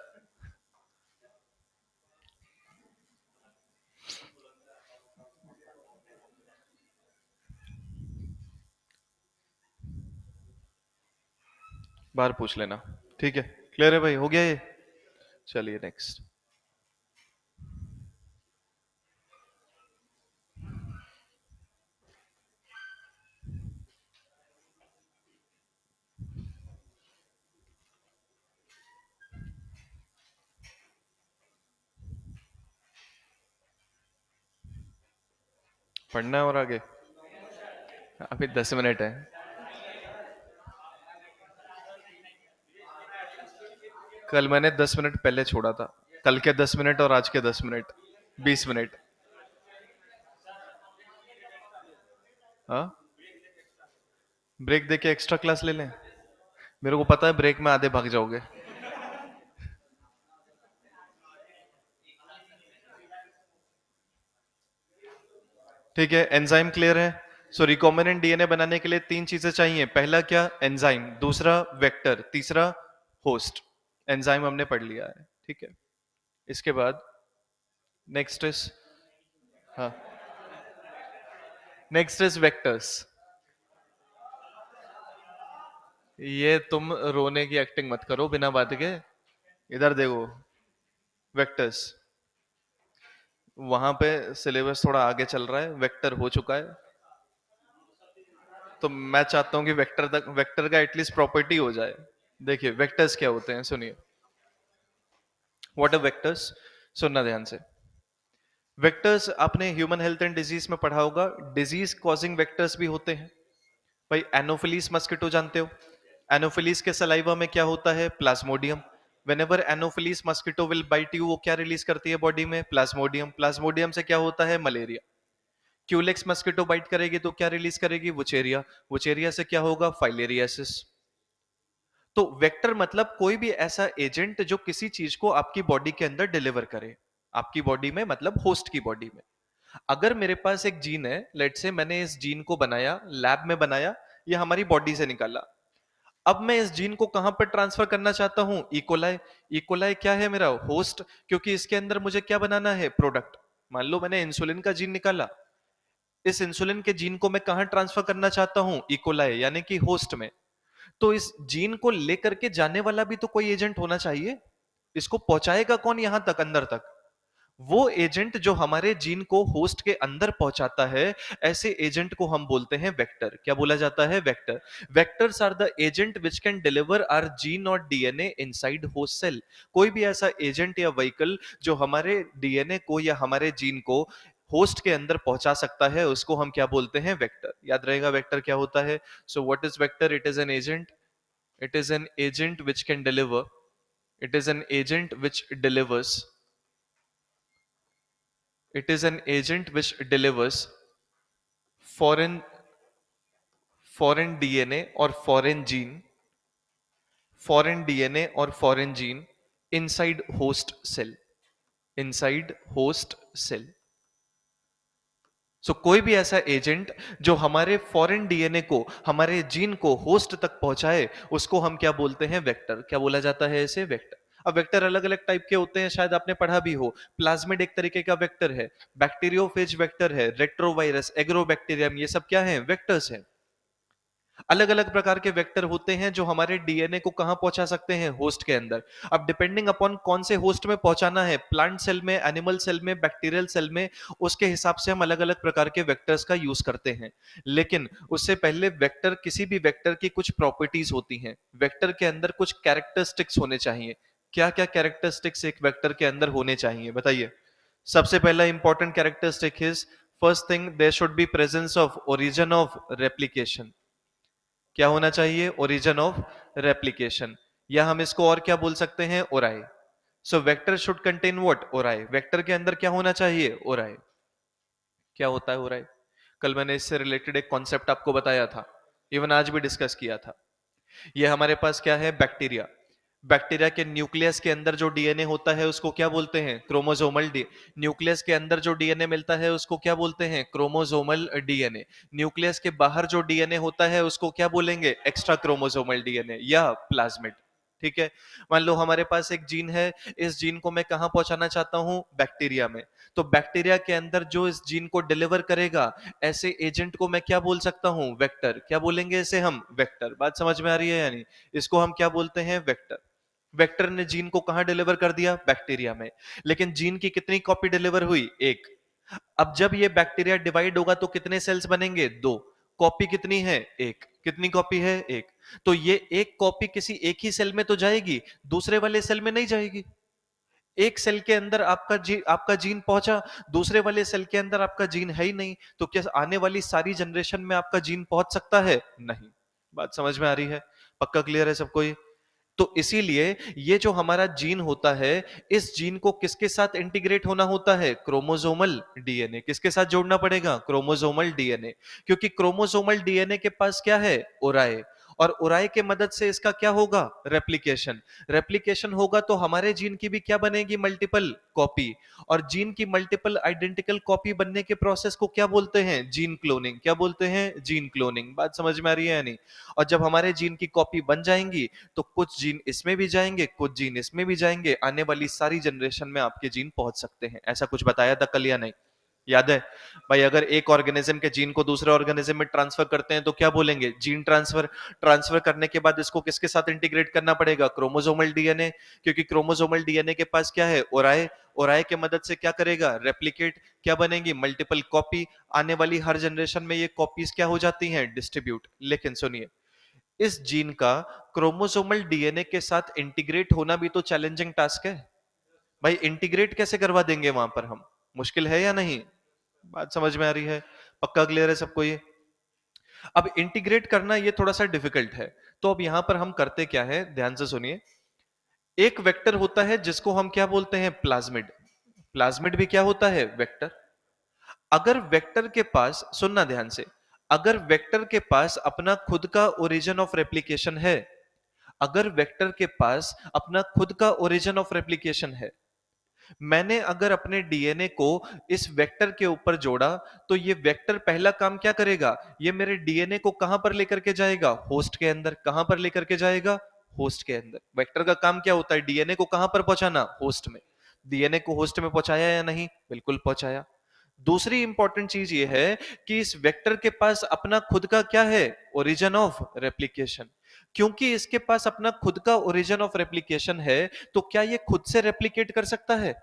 बाहर पूछ लेना। ठीक है, क्लियर है भाई? हो गया ये? चलिए नेक्स्ट। पढ़ना है और आगे? अभी 10 मिनट है। कल मैंने 10 मिनट पहले छोड़ा था। कल के 10 मिनट और आज के 10 मिनट, 20 मिनट। हाँ, ब्रेक देके एक्स्ट्रा क्लास ले लें? मेरे को पता है ब्रेक में आधे भाग जाओगे। ठीक है, एंजाइम क्लियर है? सो रिकॉम्बिनेंट डीएनए बनाने के लिए 3 चीजें चाहिए। पहला क्या? एंजाइम। दूसरा वेक्टर। तीसरा होस्ट। एंजाइम हमने पढ़ लिया है, ठीक है। इसके बाद नेक्स्ट इज, हाँ, नेक्स्ट इज वेक्टर्स। ये तुम रोने की एक्टिंग मत करो बिना बात के। इधर देखो, वेक्टर्स। वहां पे सिलेबस थोड़ा आगे चल रहा है, वेक्टर हो चुका है, तो मैं चाहता हूं कि वेक्टर का एटलीस्ट प्रॉपर्टी हो जाए। देखिए वेक्टर्स क्या होते हैं, सुनिए। What are vectors? सुनना ध्यान से। वेक्टर्स आपने ह्यूमन हेल्थ एंड डिजीज में पढ़ा होगा, डिजीज कॉजिंग वेक्टर्स भी होते हैं। भाई एनोफिलीज मस्किटो जानते हो? एनोफिलीज के सलाइवा में क्या होता है? Plasmodium. Whenever Anopheles mosquito will bite you, वो क्या रिलीज करती है बॉडी में? प्लाज्मोडियम। प्लाज्मोडियम से क्या होता है? मलेरिया। क्यूलेक्स मस्किटो बाइट करेगी तो क्या रिलीज करेगी? वुचेरिया। वुचेरिया से क्या होगा? फाइलेरियासिस। तो वेक्टर मतलब कोई भी ऐसा एजेंट जो किसी चीज को आपकी बॉडी के अंदर डिलीवर करे। आपकी बॉडी में मतलब होस्ट की बॉडी में। अगर मेरे पास एक जीन है, लेट से मैंने इस जीन को बनाया, लैब में बनाया, ये हमारी बॉडी से निकाला। अब मैं इस जीन को कहां पर ट्रांसफर करना चाहता हूं? इकोलाई। इकोलाई क्या है? मेरा होस्ट। क्योंकि इसके अंदर मुझे क्या बनाना है? प्रोडक्ट। मान लो मैंने इंसुलिन का जीन निकाला, इस इंसुलिन के जीन को मैं कहां ट्रांसफर करना चाहता हूं? इकोलाई यानी कि होस्ट में। तो इस जीन को लेकर के जाने वाला भी तो कोई एजेंट होना चाहिए। इसको पहुंचाएगा कौन यहां तक, अंदर तक? वो एजेंट जो हमारे जीन को होस्ट के अंदर पहुंचाता है, ऐसे एजेंट को हम बोलते हैं वेक्टर। क्या बोला जाता है? Vector. Vectors are the agent which can deliver our gene और डीएनए इनसाइड होस्ट सेल। कोई भी ऐसा एजेंट या व्हीकल जो हमारे डीएनए को या हमारे जीन को होस्ट के अंदर पहुंचा सकता है, उसको हम क्या बोलते हैं? वेक्टर। याद रहेगा वेक्टर क्या होता है। So what is vector? It is an agent, it is an agent which can deliver, it is an agent which delivers, it is an agent which delivers foreign foreign DNA or foreign DNA or foreign gene inside host cell, inside host cell। कोई भी ऐसा agent जो हमारे foreign DNA को, हमारे gene को host तक पहुंचाए, उसको हम क्या बोलते हैं? वेक्टर। क्या बोला जाता है इसे? वेक्टर। अब वेक्टर अलग अलग टाइप के होते हैं, शायद आपने पढ़ा भी हो। प्लाज्मिड एक तरीके का वेक्टर है, बैक्टीरियोफेज वेक्टर है, रेट्रोवायरस, एग्रोबैक्टीरियम, ये सब क्या है? वेक्टर्स हैं। अलग अलग प्रकार के वेक्टर होते हैं जो हमारे डीएनए को कहां पहुंचा सकते हैं? होस्ट के अंदर। अब डिपेंडिंग अपॉन कौन से होस्ट में पहुंचाना है, प्लांट सेल में, एनिमल सेल में, बैक्टीरियल सेल में, उसके हिसाब से हम अलग अलग प्रकार के वेक्टर्स का यूज करते हैं। लेकिन उससे पहले वेक्टर, किसी भी वेक्टर की कुछ प्रॉपर्टीज होती हैं। वेक्टर के अंदर कुछ कैरेक्टरिस्टिक्स होने चाहिए। क्या क्या कैरेक्टरिस्टिक्स एक वेक्टर के अंदर होने चाहिए, बताइए। सबसे पहला important characteristic is, first thing, there should be presence of origin of replication. क्या होना चाहिए? Origin of replication. या हम इसको और क्या बोल सकते हैं? Ori. So vector should contain what? Ori. Vector के अंदर क्या होना चाहिए? ओराई। क्या होता है ओराई? कल मैंने इससे रिलेटेड एक कॉन्सेप्ट आपको बताया था, इवन आज भी डिस्कस किया था। ये हमारे पास क्या है? बैक्टीरिया। बैक्टीरिया के न्यूक्लियस के अंदर जो डीएनए होता है उसको क्या बोलते हैं? Chromosomal D. न्यूक्लियस के अंदर जो डीएनए मिलता है उसको क्या बोलते हैं? Chromosomal DNA. न्यूक्लियस के बाहर जो डीएनए होता है उसको क्या बोलेंगे? एक्स्ट्रा क्रोमोसोमल डीएनए या प्लाज्मिड। ठीक है। मान लो हमारे पास एक जीन है, इस जीन को मैं कहां पहुंचाना चाहता हूं? बैक्टीरिया में। तो बैक्टीरिया के अंदर जो इस जीन को डिलीवर करेगा, ऐसे एजेंट को मैं क्या बोल सकता हूं? वेक्टर। क्या बोलेंगे इसे हम? वेक्टर। बात समझ में आ रही है या नहीं? इसको हम क्या बोलते हैं? वेक्टर। वेक्टर ने जीन को कहां डिलीवर कर दिया? बैक्टीरिया में। लेकिन जीन की कितनी कॉपी डिलीवर हुई? एक। अब जब ये बैक्टीरिया डिवाइड होगा तो कितने सेल्स बनेंगे? दो। कॉपी कितनी है? एक। कितनी कॉपी है? एक। तो ये एक कॉपी किसी एक ही सेल में तो जाएगी, दूसरे वाले सेल में नहीं जाएगी। एक सेल के अंदर आपका जीन पहुंचा, दूसरे वाले सेल के अंदर आपका जीन है ही नहीं, तो क्या आने वाली सारी जनरेशन में आपका जीन पहुंच सकता है? नहीं। बात समझ में आ रही है? पक्का क्लियर है सबको ये? तो इसीलिए ये जो हमारा जीन होता है, इस जीन को किसके साथ इंटीग्रेट होना होता है? Chromosomal DNA. किसके साथ जोड़ना पड़ेगा? Chromosomal DNA. क्योंकि क्रोमोसोमल डीएनए के पास क्या है? ओराए। और ओराई के मदद से इसका क्या होगा? रेप्लिकेशन। रेप्लिकेशन होगा तो हमारे जीन की भी क्या बनेगी? Multiple copy. और जीन की मल्टीपल आइडेंटिकल कॉपी बनने के प्रोसेस को क्या बोलते हैं? Gene cloning. क्या बोलते हैं? Gene cloning. बात समझ में आ रही है या नहीं? और जब हमारे जीन की कॉपी बन जाएंगी तो कुछ जीन इसमें भी जाएंगे, कुछ जीन इसमें भी जाएंगे, आने वाली सारी जनरेशन में आपके जीन पहुंच सकते हैं। ऐसा कुछ बताया था कल या नहीं? याद है भाई? अगर एक ऑर्गेनिज्म के जीन को दूसरे ऑर्गेनिज्म में ट्रांसफर करते हैं तो क्या बोलेंगे? Gene transfer. ट्रांसफर करने के बाद इसको किसके साथ इंटीग्रेट करना पड़ेगा? Chromosomal DNA. क्योंकि क्रोमोसोमल डीएनए के पास क्या है? ओराए। ओराए के मदद से क्या करेगा? रेप्लिकेट। क्या बनेगी? Multiple copy. आने वाली हर जनरेशन में ये कॉपीज क्या हो जाती हैं? डिस्ट्रीब्यूट। लेकिन सुनिए, इस जीन का क्रोमोसोमल डीएनए के साथ इंटीग्रेट होना भी तो चैलेंजिंग टास्क है भाई। इंटीग्रेट कैसे करवा देंगे वहां पर हम? मुश्किल है या नहीं? बात समझ में आ रही है? पक्का क्लियर है सबको ये? अब इंटीग्रेट करना ये थोड़ा सा डिफिकल्ट है। तो अब यहां पर हम करते क्या है, ध्यान से सुनिए। एक वेक्टर होता है जिसको हम क्या बोलते हैं? प्लाज्मिड। प्लाज्मिड भी क्या होता है? वेक्टर। अगर वेक्टर के पास, सुनना ध्यान से, अगर वेक्टर के पास अपना खुद का ओरिजिन ऑफ रेप्लिकेशन है, अगर वेक्टर के पास अपना खुद का ओरिजिन ऑफ रेप्लिकेशन है, मैंने अगर अपने डीएनए को इस वेक्टर के ऊपर जोड़ा, तो ये वेक्टर पहला काम क्या करेगा? ये मेरे डीएनए को कहां पर लेकर के जाएगा? होस्ट के अंदर। कहां पर लेकर के जाएगा? होस्ट के अंदर। वेक्टर का काम क्या होता है? डीएनए को कहां पर पहुंचाना? होस्ट में। डीएनए को होस्ट में पहुंचाया या नहीं? बिल्कुल पहुंचाया। दूसरी इंपॉर्टेंट चीज ये है कि इस वेक्टर के पास अपना खुद का क्या है? Origin of replication. क्योंकि इसके पास अपना खुद का ओरिजिन ऑफ रेप्लिकेशन है, तो क्या ये खुद से रेप्लिकेट कर सकता है?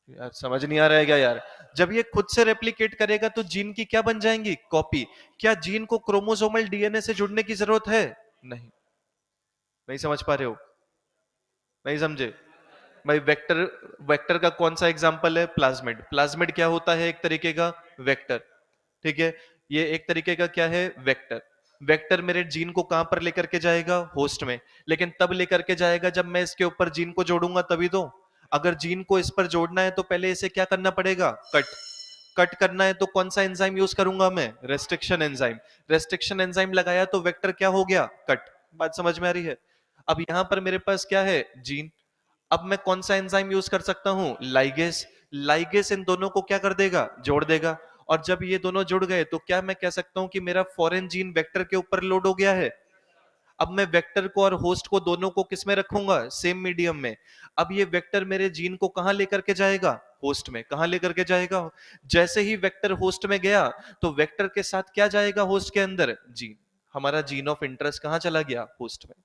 यार समझ नहीं आ रहा है क्या यार? जब ये खुद से रेप्लिकेट करेगा तो जीन की क्या बन जाएंगी? कॉपी। क्या जीन को क्रोमोसोमल डीएनए से जुड़ने की जरूरत है? नहीं। नहीं समझ पा रहे हो? नहीं समझे? भाई वेक्टर, वेक्टर का कौन सा एग्जांपल है? प्लाज्मिड। प्लाज्मिड क्या होता है? एक तरीके का वेक्टर। ठीक है। ये एक तरीके का क्या है? वेक्टर। वेक्टर मेरे जीन को कहां पर लेकर के जाएगा? होस्ट में। लेकिन तब लेकर के जाएगा जब मैं इसके ऊपर जीन को जोड़ूंगा, तभी तो। अगर जीन को इस पर जोड़ना है तो पहले इसे क्या करना पड़ेगा? कट। कट करना है तो कौन सा एंजाइम यूज करूंगा मैं? Restriction enzyme. रेस्ट्रिक्शन एंजाइम लगाया तो वेक्टर क्या हो गया? कट। बात समझ में आ रही है? अब यहां पर मेरे पास क्या है? जीन। अब मैं कौन सा एंजाइम यूज कर सकता हूं? लाइगेस। लाइगेस इन दोनों को क्या कर देगा? जोड़ देगा। और जब ये दोनों जुड़ गए तो क्या मैं कह सकता हूं कि मेरा फॉरेन जीन वेक्टर के ऊपर लोड हो गया है? अब मैं वेक्टर को और होस्ट को, दोनों को किस में रखूंगा? सेम मीडियम में। अब ये वेक्टर मेरे जीन को कहां लेकर के जाएगा? होस्ट में। कहां लेकर के जाएगा? जैसे ही वेक्टर होस्ट में गया, तो वेक्टर के साथ क्या जाएगा होस्ट के अंदर? जीन। हमारा जीन ऑफ इंटरेस्ट कहां चला गया? होस्ट में।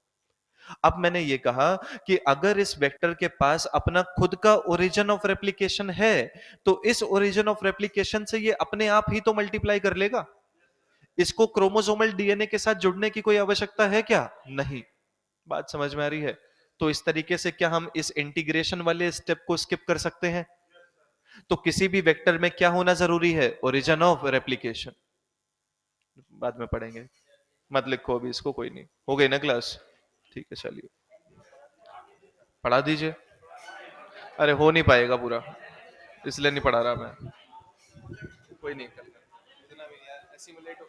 अब मैंने ये कहा कि अगर इस वेक्टर के पास अपना खुद का ओरिजिन ऑफ रेप्लिकेशन है, तो इस ओरिजिन ऑफ रेप्लिकेशन से ये अपने आप ही तो मल्टीप्लाई कर लेगा। इसको क्रोमोसोमल डीएनए के साथ जुड़ने की कोई आवश्यकता है क्या? नहीं। बात समझ में आ रही है? तो इस तरीके से क्या हम इस इंटीग्रेशन वाले स्टेप को स्किप कर सकते हैं? तो किसी भी वेक्टर में क्या होना जरूरी है? Origin of replication. बाद में पढ़ेंगे। मत लिखो अभी इसको, कोई नहीं। हो गई ना क्लास? ठीक है, चलिए पढ़ा दीजिए। अरे हो नहीं पाएगा पूरा, इसलिए नहीं पढ़ा रहा मैं। कोई नहीं, इतना भी यार, ऐसी में लेट हो